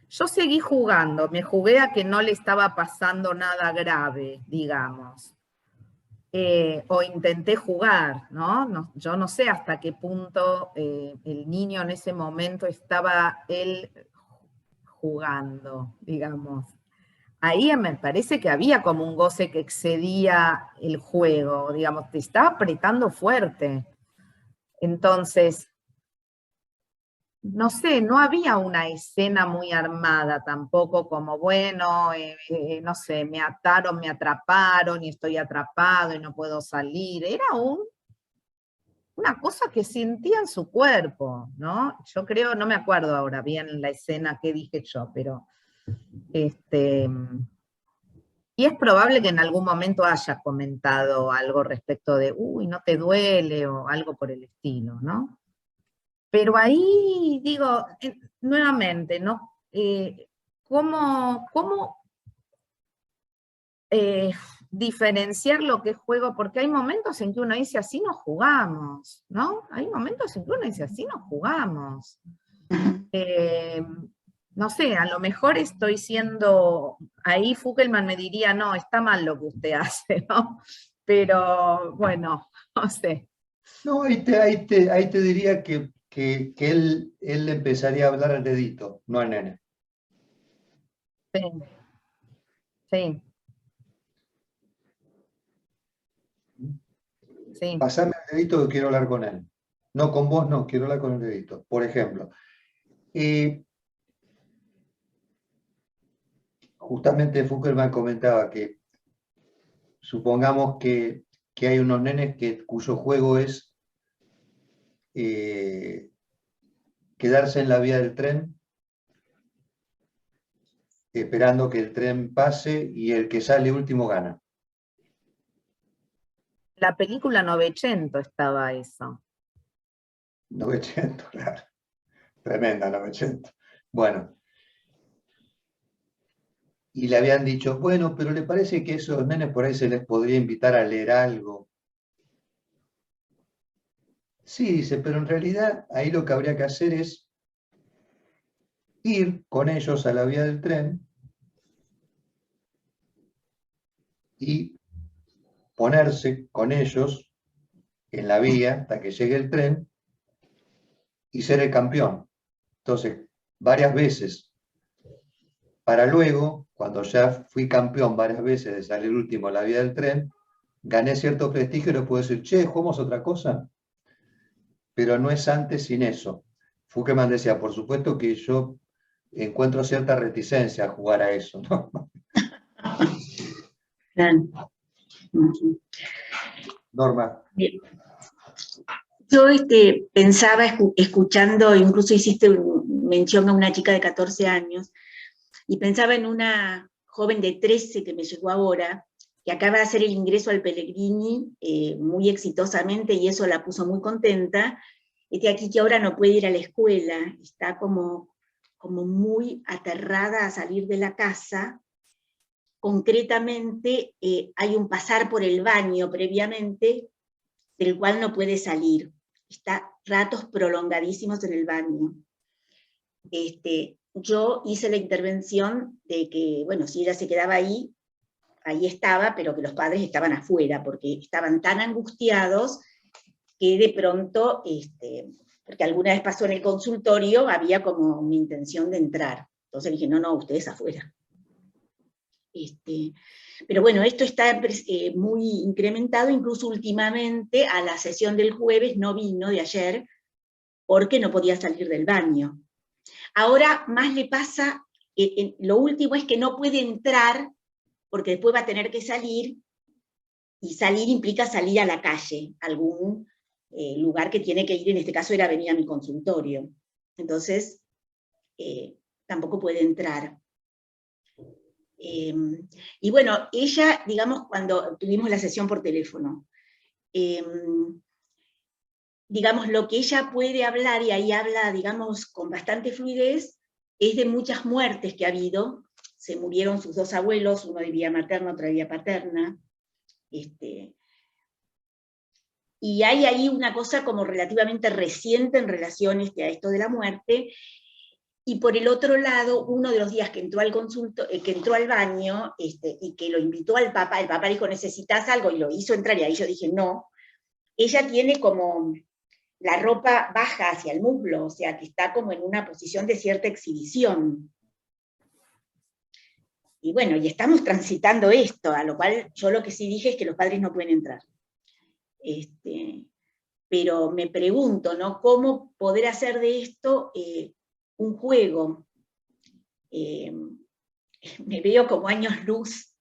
[SPEAKER 1] yo seguí jugando, me jugué a que no le estaba pasando nada grave, digamos. O intenté jugar, ¿no? Yo no sé hasta qué punto el niño en ese momento estaba él jugando, digamos. Ahí me parece que había como un goce que excedía el juego, digamos, te estaba apretando fuerte. Entonces, no sé, no había una escena muy armada tampoco, como, bueno, no sé, me ataron, me atraparon y estoy atrapado y no puedo salir. Era una cosa que sentía en su cuerpo, ¿no? Yo creo, no me acuerdo ahora bien la escena que dije yo, pero y es probable que en algún momento haya comentado algo respecto de, uy, no te duele, o algo por el estilo, ¿no? Pero ahí digo, nuevamente, ¿no? ¿Cómo diferenciar lo que es juego? Porque hay momentos en que uno dice, así no jugamos, ¿no? Hay momentos en que uno dice, así no jugamos. No sé, a lo mejor estoy siendo, ahí Fuggelman me diría, no, está mal lo que usted hace, ¿no? Pero bueno, no sé.
[SPEAKER 2] No, ahí te diría que él le empezaría a hablar al dedito, no al nene.
[SPEAKER 1] Sí, sí, sí.
[SPEAKER 2] Pasame el dedito que quiero hablar con él. No con vos, no, quiero hablar con el dedito. Por ejemplo, justamente Fuggelman comentaba que supongamos que hay unos nenes cuyo juego es quedarse en la vía del tren, esperando que el tren pase y el que sale último gana.
[SPEAKER 1] La película Novecento estaba eso.
[SPEAKER 2] 900, claro. Tremenda 900. Bueno. Y le habían dicho, bueno, pero ¿le parece que a esos nenes por ahí se les podría invitar a leer algo? Sí, dice, pero en realidad ahí lo que habría que hacer es ir con ellos a la vía del tren y ponerse con ellos en la vía hasta que llegue el tren y ser el campeón. Entonces, varias veces, para luego, cuando ya fui campeón varias veces de salir último a la vía del tren, gané cierto prestigio y le puedo decir, che, ¿jugamos otra cosa? Pero no es antes sin eso. Fuggelman decía, por supuesto que yo encuentro cierta reticencia a jugar a eso, ¿no?
[SPEAKER 6] claro. Ujú.
[SPEAKER 2] Norma.
[SPEAKER 6] Bien. Yo pensaba, escuchando, incluso hiciste mención a una chica de 14 años, y pensaba en una joven de 13 que me llegó ahora, que acaba de hacer el ingreso al Pellegrini muy exitosamente, y eso la puso muy contenta. Aquí que ahora no puede ir a la escuela, está como muy aterrada a salir de la casa. Concretamente, hay un pasar por el baño previamente, del cual no puede salir. Está ratos prolongadísimos en el baño. Yo hice la intervención de que, bueno, si ella se quedaba ahí estaba, pero que los padres estaban afuera, porque estaban tan angustiados que de pronto, porque alguna vez pasó en el consultorio, había como una intención de entrar. Entonces dije, no, ustedes afuera. Pero bueno, esto está muy incrementado, incluso últimamente a la sesión del jueves no vino, de ayer, porque no podía salir del baño. Ahora más le pasa, lo último es que no puede entrar, porque después va a tener que salir, y salir implica salir a la calle, algún lugar que tiene que ir, en este caso era venir a mi consultorio. Entonces, tampoco puede entrar. Y bueno, ella, digamos, cuando tuvimos la sesión por teléfono, digamos, lo que ella puede hablar, y ahí habla, digamos, con bastante fluidez, es de muchas muertes que ha habido. Se murieron sus dos abuelos, uno de vía materna, otro de vía paterna. Y hay ahí una cosa como relativamente reciente en relación a esto de la muerte. Y por el otro lado, uno de los días que entró al que entró al baño, y que lo invitó al papá, el papá dijo, ¿necesitas algo? Y lo hizo entrar, y ahí yo dije, no. Ella tiene como la ropa baja hacia el muslo, o sea, que está como en una posición de cierta exhibición. Y bueno, y estamos transitando esto, a lo cual yo lo que sí dije es que los padres no pueden entrar. Pero me pregunto, ¿no? ¿Cómo poder hacer de esto un juego? Me veo como años luz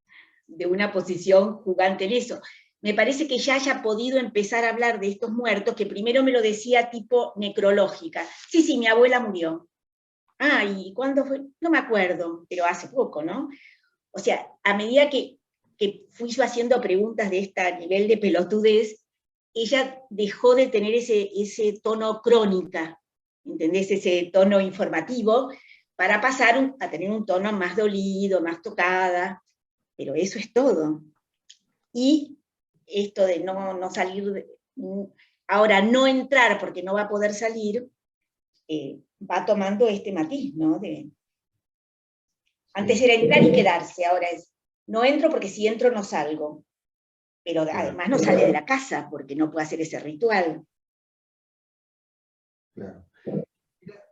[SPEAKER 6] de una posición jugante en eso. Me parece que ya haya podido empezar a hablar de estos muertos, que primero me lo decía tipo necrológica. Sí, mi abuela murió. Ah, ¿y cuándo fue? No me acuerdo, pero hace poco, ¿no? O sea, a medida que fui yo haciendo preguntas de este nivel de pelotudez, ella dejó de tener ese tono crónica, ¿entendés? Ese tono informativo, para pasar a tener un tono más dolido, más tocada, pero eso es todo. Y esto de no salir, ahora no entrar porque no va a poder salir, va tomando este matiz, ¿no? Antes era entrar y quedarse, ahora es, no entro porque si entro no salgo. Pero además no sale de la casa porque no puede hacer ese ritual.
[SPEAKER 2] Claro.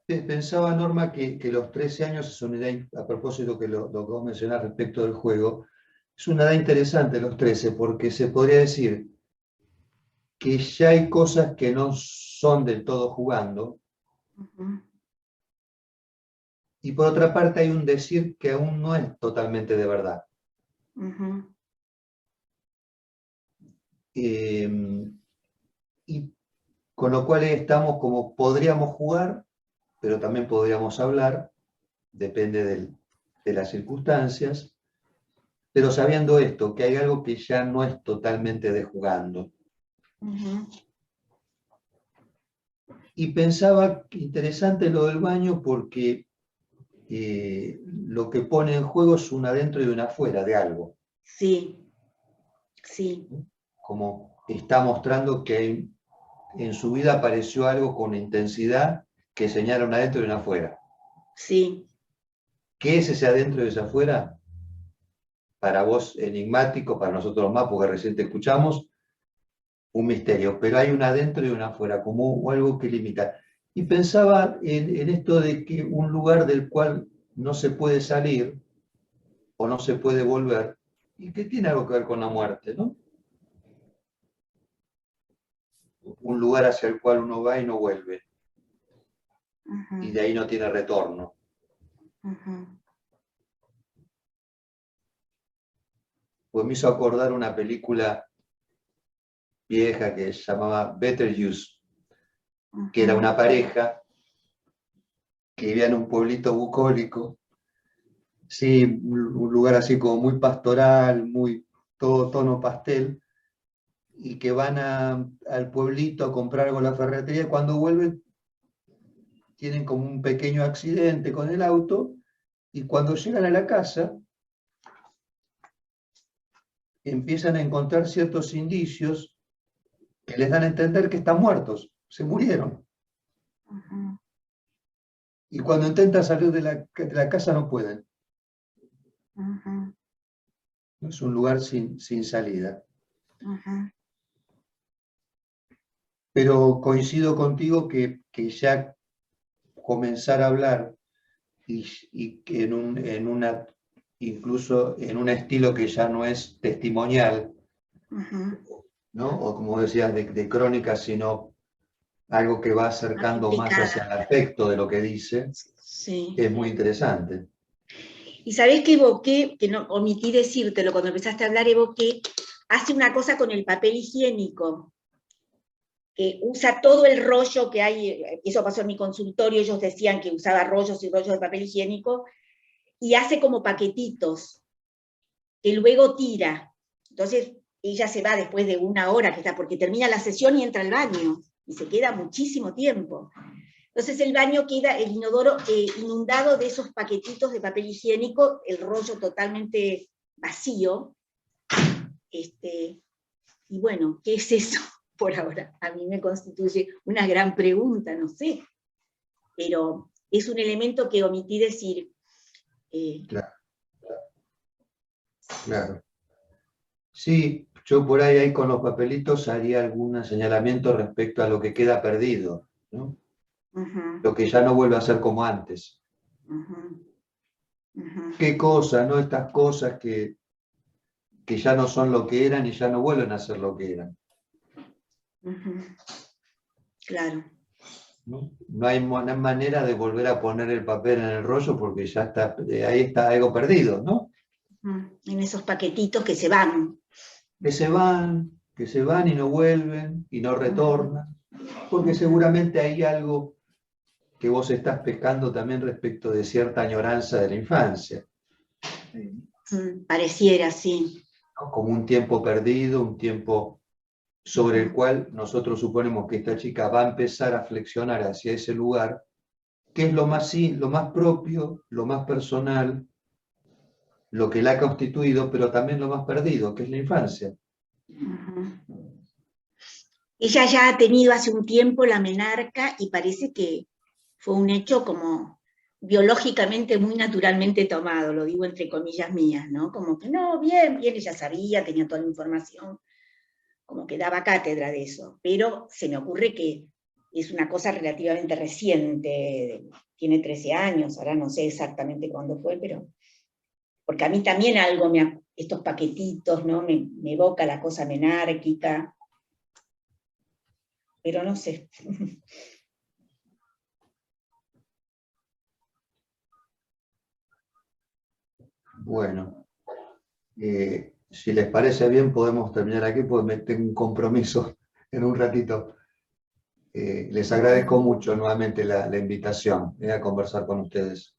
[SPEAKER 2] Pensaba, Norma, que los 13 años es una edad, a propósito que lo que vos mencionás respecto del juego, es una edad interesante los 13, porque se podría decir que ya hay cosas que no son del todo jugando, y por otra parte hay un decir que aún no es totalmente de verdad. Y con lo cual estamos como podríamos jugar, pero también podríamos hablar, depende de las circunstancias, pero sabiendo esto, que hay algo que ya no es totalmente de jugando. Y pensaba que interesante lo del baño porque lo que pone en juego es un adentro y un afuera de algo.
[SPEAKER 6] Sí.
[SPEAKER 2] Como está mostrando que en su vida apareció algo con intensidad que señala un adentro y un afuera.
[SPEAKER 6] Sí.
[SPEAKER 2] ¿Qué es ese adentro y ese afuera? Para vos enigmático, para nosotros más, porque recién te escuchamos, un misterio, pero hay un adentro y un afuera, como algo que limita. Y pensaba en esto de que un lugar del cual no se puede salir o no se puede volver, y que tiene algo que ver con la muerte, ¿no? Un lugar hacia el cual uno va y no vuelve, y de ahí no tiene retorno. Pues me hizo acordar una película vieja que se llamaba Betelgeuse, que era una pareja que vivía en un pueblito bucólico, sí, un lugar así como muy pastoral, muy todo tono pastel, y que van al pueblito a comprar algo a la ferretería, y cuando vuelven tienen como un pequeño accidente con el auto, y cuando llegan a la casa empiezan a encontrar ciertos indicios que les dan a entender que están muertos, se murieron. Y cuando intentan salir de la casa no pueden. Es un lugar sin salida. Pero coincido contigo que ya comenzar a hablar y que incluso en un estilo que ya no es testimonial, ¿no? O como decías, de crónica, sino algo que va acercando más hacia el afecto de lo que dice,
[SPEAKER 6] Sí.
[SPEAKER 2] es muy interesante.
[SPEAKER 6] Y sabés que evoqué, que no omití decírtelo, cuando empezaste a hablar evoqué, hace una cosa con el papel higiénico, que usa todo el rollo que hay, eso pasó en mi consultorio, ellos decían que usaba rollos y rollos de papel higiénico, y hace como paquetitos, que luego tira. Entonces ella se va después de 1 hora, que está, porque termina la sesión y entra al baño, y se queda muchísimo tiempo. Entonces el baño queda, el inodoro, inundado de esos paquetitos de papel higiénico, el rollo totalmente vacío. Y bueno, ¿qué es eso? Por ahora, a mí me constituye una gran pregunta, no sé. Pero es un elemento que omití decir.
[SPEAKER 2] Claro. Sí, yo por ahí con los papelitos haría algún señalamiento respecto a lo que queda perdido, ¿no? Lo que ya no vuelve a ser como antes. ¿Qué cosas, no? Estas cosas que ya no son lo que eran y ya no vuelven a ser lo que eran.
[SPEAKER 6] Claro.
[SPEAKER 2] No hay manera de volver a poner el papel en el rollo porque ya está, ahí está algo perdido, ¿no?
[SPEAKER 6] En esos paquetitos que se van.
[SPEAKER 2] Que se van y no vuelven y no retornan, porque seguramente hay algo que vos estás pescando también respecto de cierta añoranza de la infancia.
[SPEAKER 6] Pareciera, sí.
[SPEAKER 2] ¿No? Como un tiempo perdido, un tiempo sobre el cual nosotros suponemos que esta chica va a empezar a flexionar hacia ese lugar, que es lo más propio, lo más personal, lo que la ha constituido, pero también lo más perdido, que es la infancia.
[SPEAKER 6] Ella ya ha tenido hace un tiempo la menarca y parece que fue un hecho como biológicamente muy naturalmente tomado, lo digo entre comillas mías, ¿no? Como que no, bien, ella sabía, tenía toda la información, como que daba cátedra de eso, pero se me ocurre que es una cosa relativamente reciente, tiene 13 años, ahora no sé exactamente cuándo fue, pero porque a mí también algo, estos paquetitos, ¿no? Me evoca la cosa menárquica, pero no sé.
[SPEAKER 2] Bueno, si les parece bien podemos terminar aquí porque me tengo un compromiso en un ratito. Les agradezco mucho nuevamente la invitación a conversar con ustedes.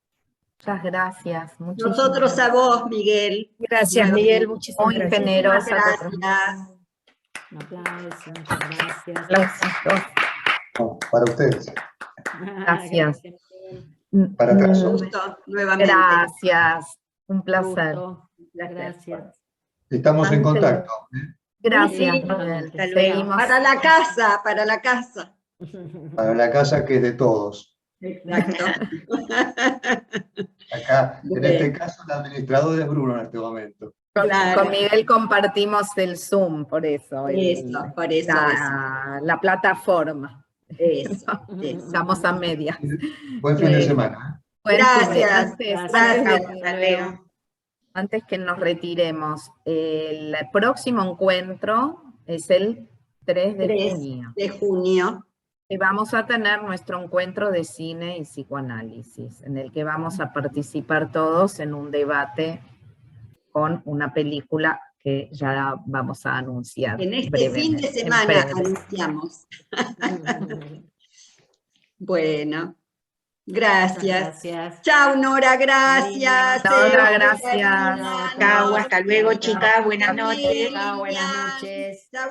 [SPEAKER 1] Muchas gracias. Muchísimas
[SPEAKER 4] Nosotros a vos, Miguel.
[SPEAKER 3] Gracias, Miguel, muchísimas
[SPEAKER 1] Muy
[SPEAKER 3] gracias.
[SPEAKER 1] generosa.
[SPEAKER 4] Gracias.
[SPEAKER 7] Un aplauso, muchas gracias.
[SPEAKER 1] Aplausitos.
[SPEAKER 2] No, para ustedes.
[SPEAKER 1] Gracias.
[SPEAKER 2] Para atrás.
[SPEAKER 4] Un gusto, nuevamente.
[SPEAKER 1] Gracias. Un placer.
[SPEAKER 7] Gusto. Gracias.
[SPEAKER 2] Estamos en
[SPEAKER 1] Antes-
[SPEAKER 2] contacto.
[SPEAKER 1] Gracias,
[SPEAKER 4] Sí,
[SPEAKER 1] Miguel.
[SPEAKER 6] hasta luego.
[SPEAKER 1] Seguimos.
[SPEAKER 4] Para la casa, para la casa.
[SPEAKER 2] Para la casa que es de todos.
[SPEAKER 4] Exacto.
[SPEAKER 2] Acá, en
[SPEAKER 4] Bueno.
[SPEAKER 2] este caso, el administrador es Bruno en este momento.
[SPEAKER 4] Claro.
[SPEAKER 1] Con Miguel compartimos el Zoom, por eso.
[SPEAKER 4] Por eso.
[SPEAKER 1] La plataforma.
[SPEAKER 4] Eso.
[SPEAKER 1] Estamos a medias.
[SPEAKER 2] Buen fin de semana.
[SPEAKER 1] Buen
[SPEAKER 4] Gracias.
[SPEAKER 1] fin de-
[SPEAKER 7] Gracias.
[SPEAKER 1] Antes que nos retiremos, el próximo encuentro es el 3 de
[SPEAKER 4] 3
[SPEAKER 1] junio.
[SPEAKER 4] de junio.
[SPEAKER 1] Y vamos a tener nuestro encuentro de cine y psicoanálisis, en el que vamos a participar todos en un debate con una película que ya vamos a anunciar.
[SPEAKER 4] En este fin de
[SPEAKER 1] brevemente, en
[SPEAKER 4] semana
[SPEAKER 1] breve.
[SPEAKER 4] anunciamos. Bueno, gracias.
[SPEAKER 7] Gracias.
[SPEAKER 4] Chao, Nora, gracias.
[SPEAKER 1] Nora,
[SPEAKER 4] Eugenia,
[SPEAKER 1] gracias.
[SPEAKER 4] Liliana,
[SPEAKER 6] Chao, hasta luego,
[SPEAKER 7] Chao.
[SPEAKER 6] chicas, buenas
[SPEAKER 4] Camila,
[SPEAKER 6] noches.
[SPEAKER 7] Chao, buenas
[SPEAKER 4] Lilian.
[SPEAKER 7] noches.
[SPEAKER 4] Chao.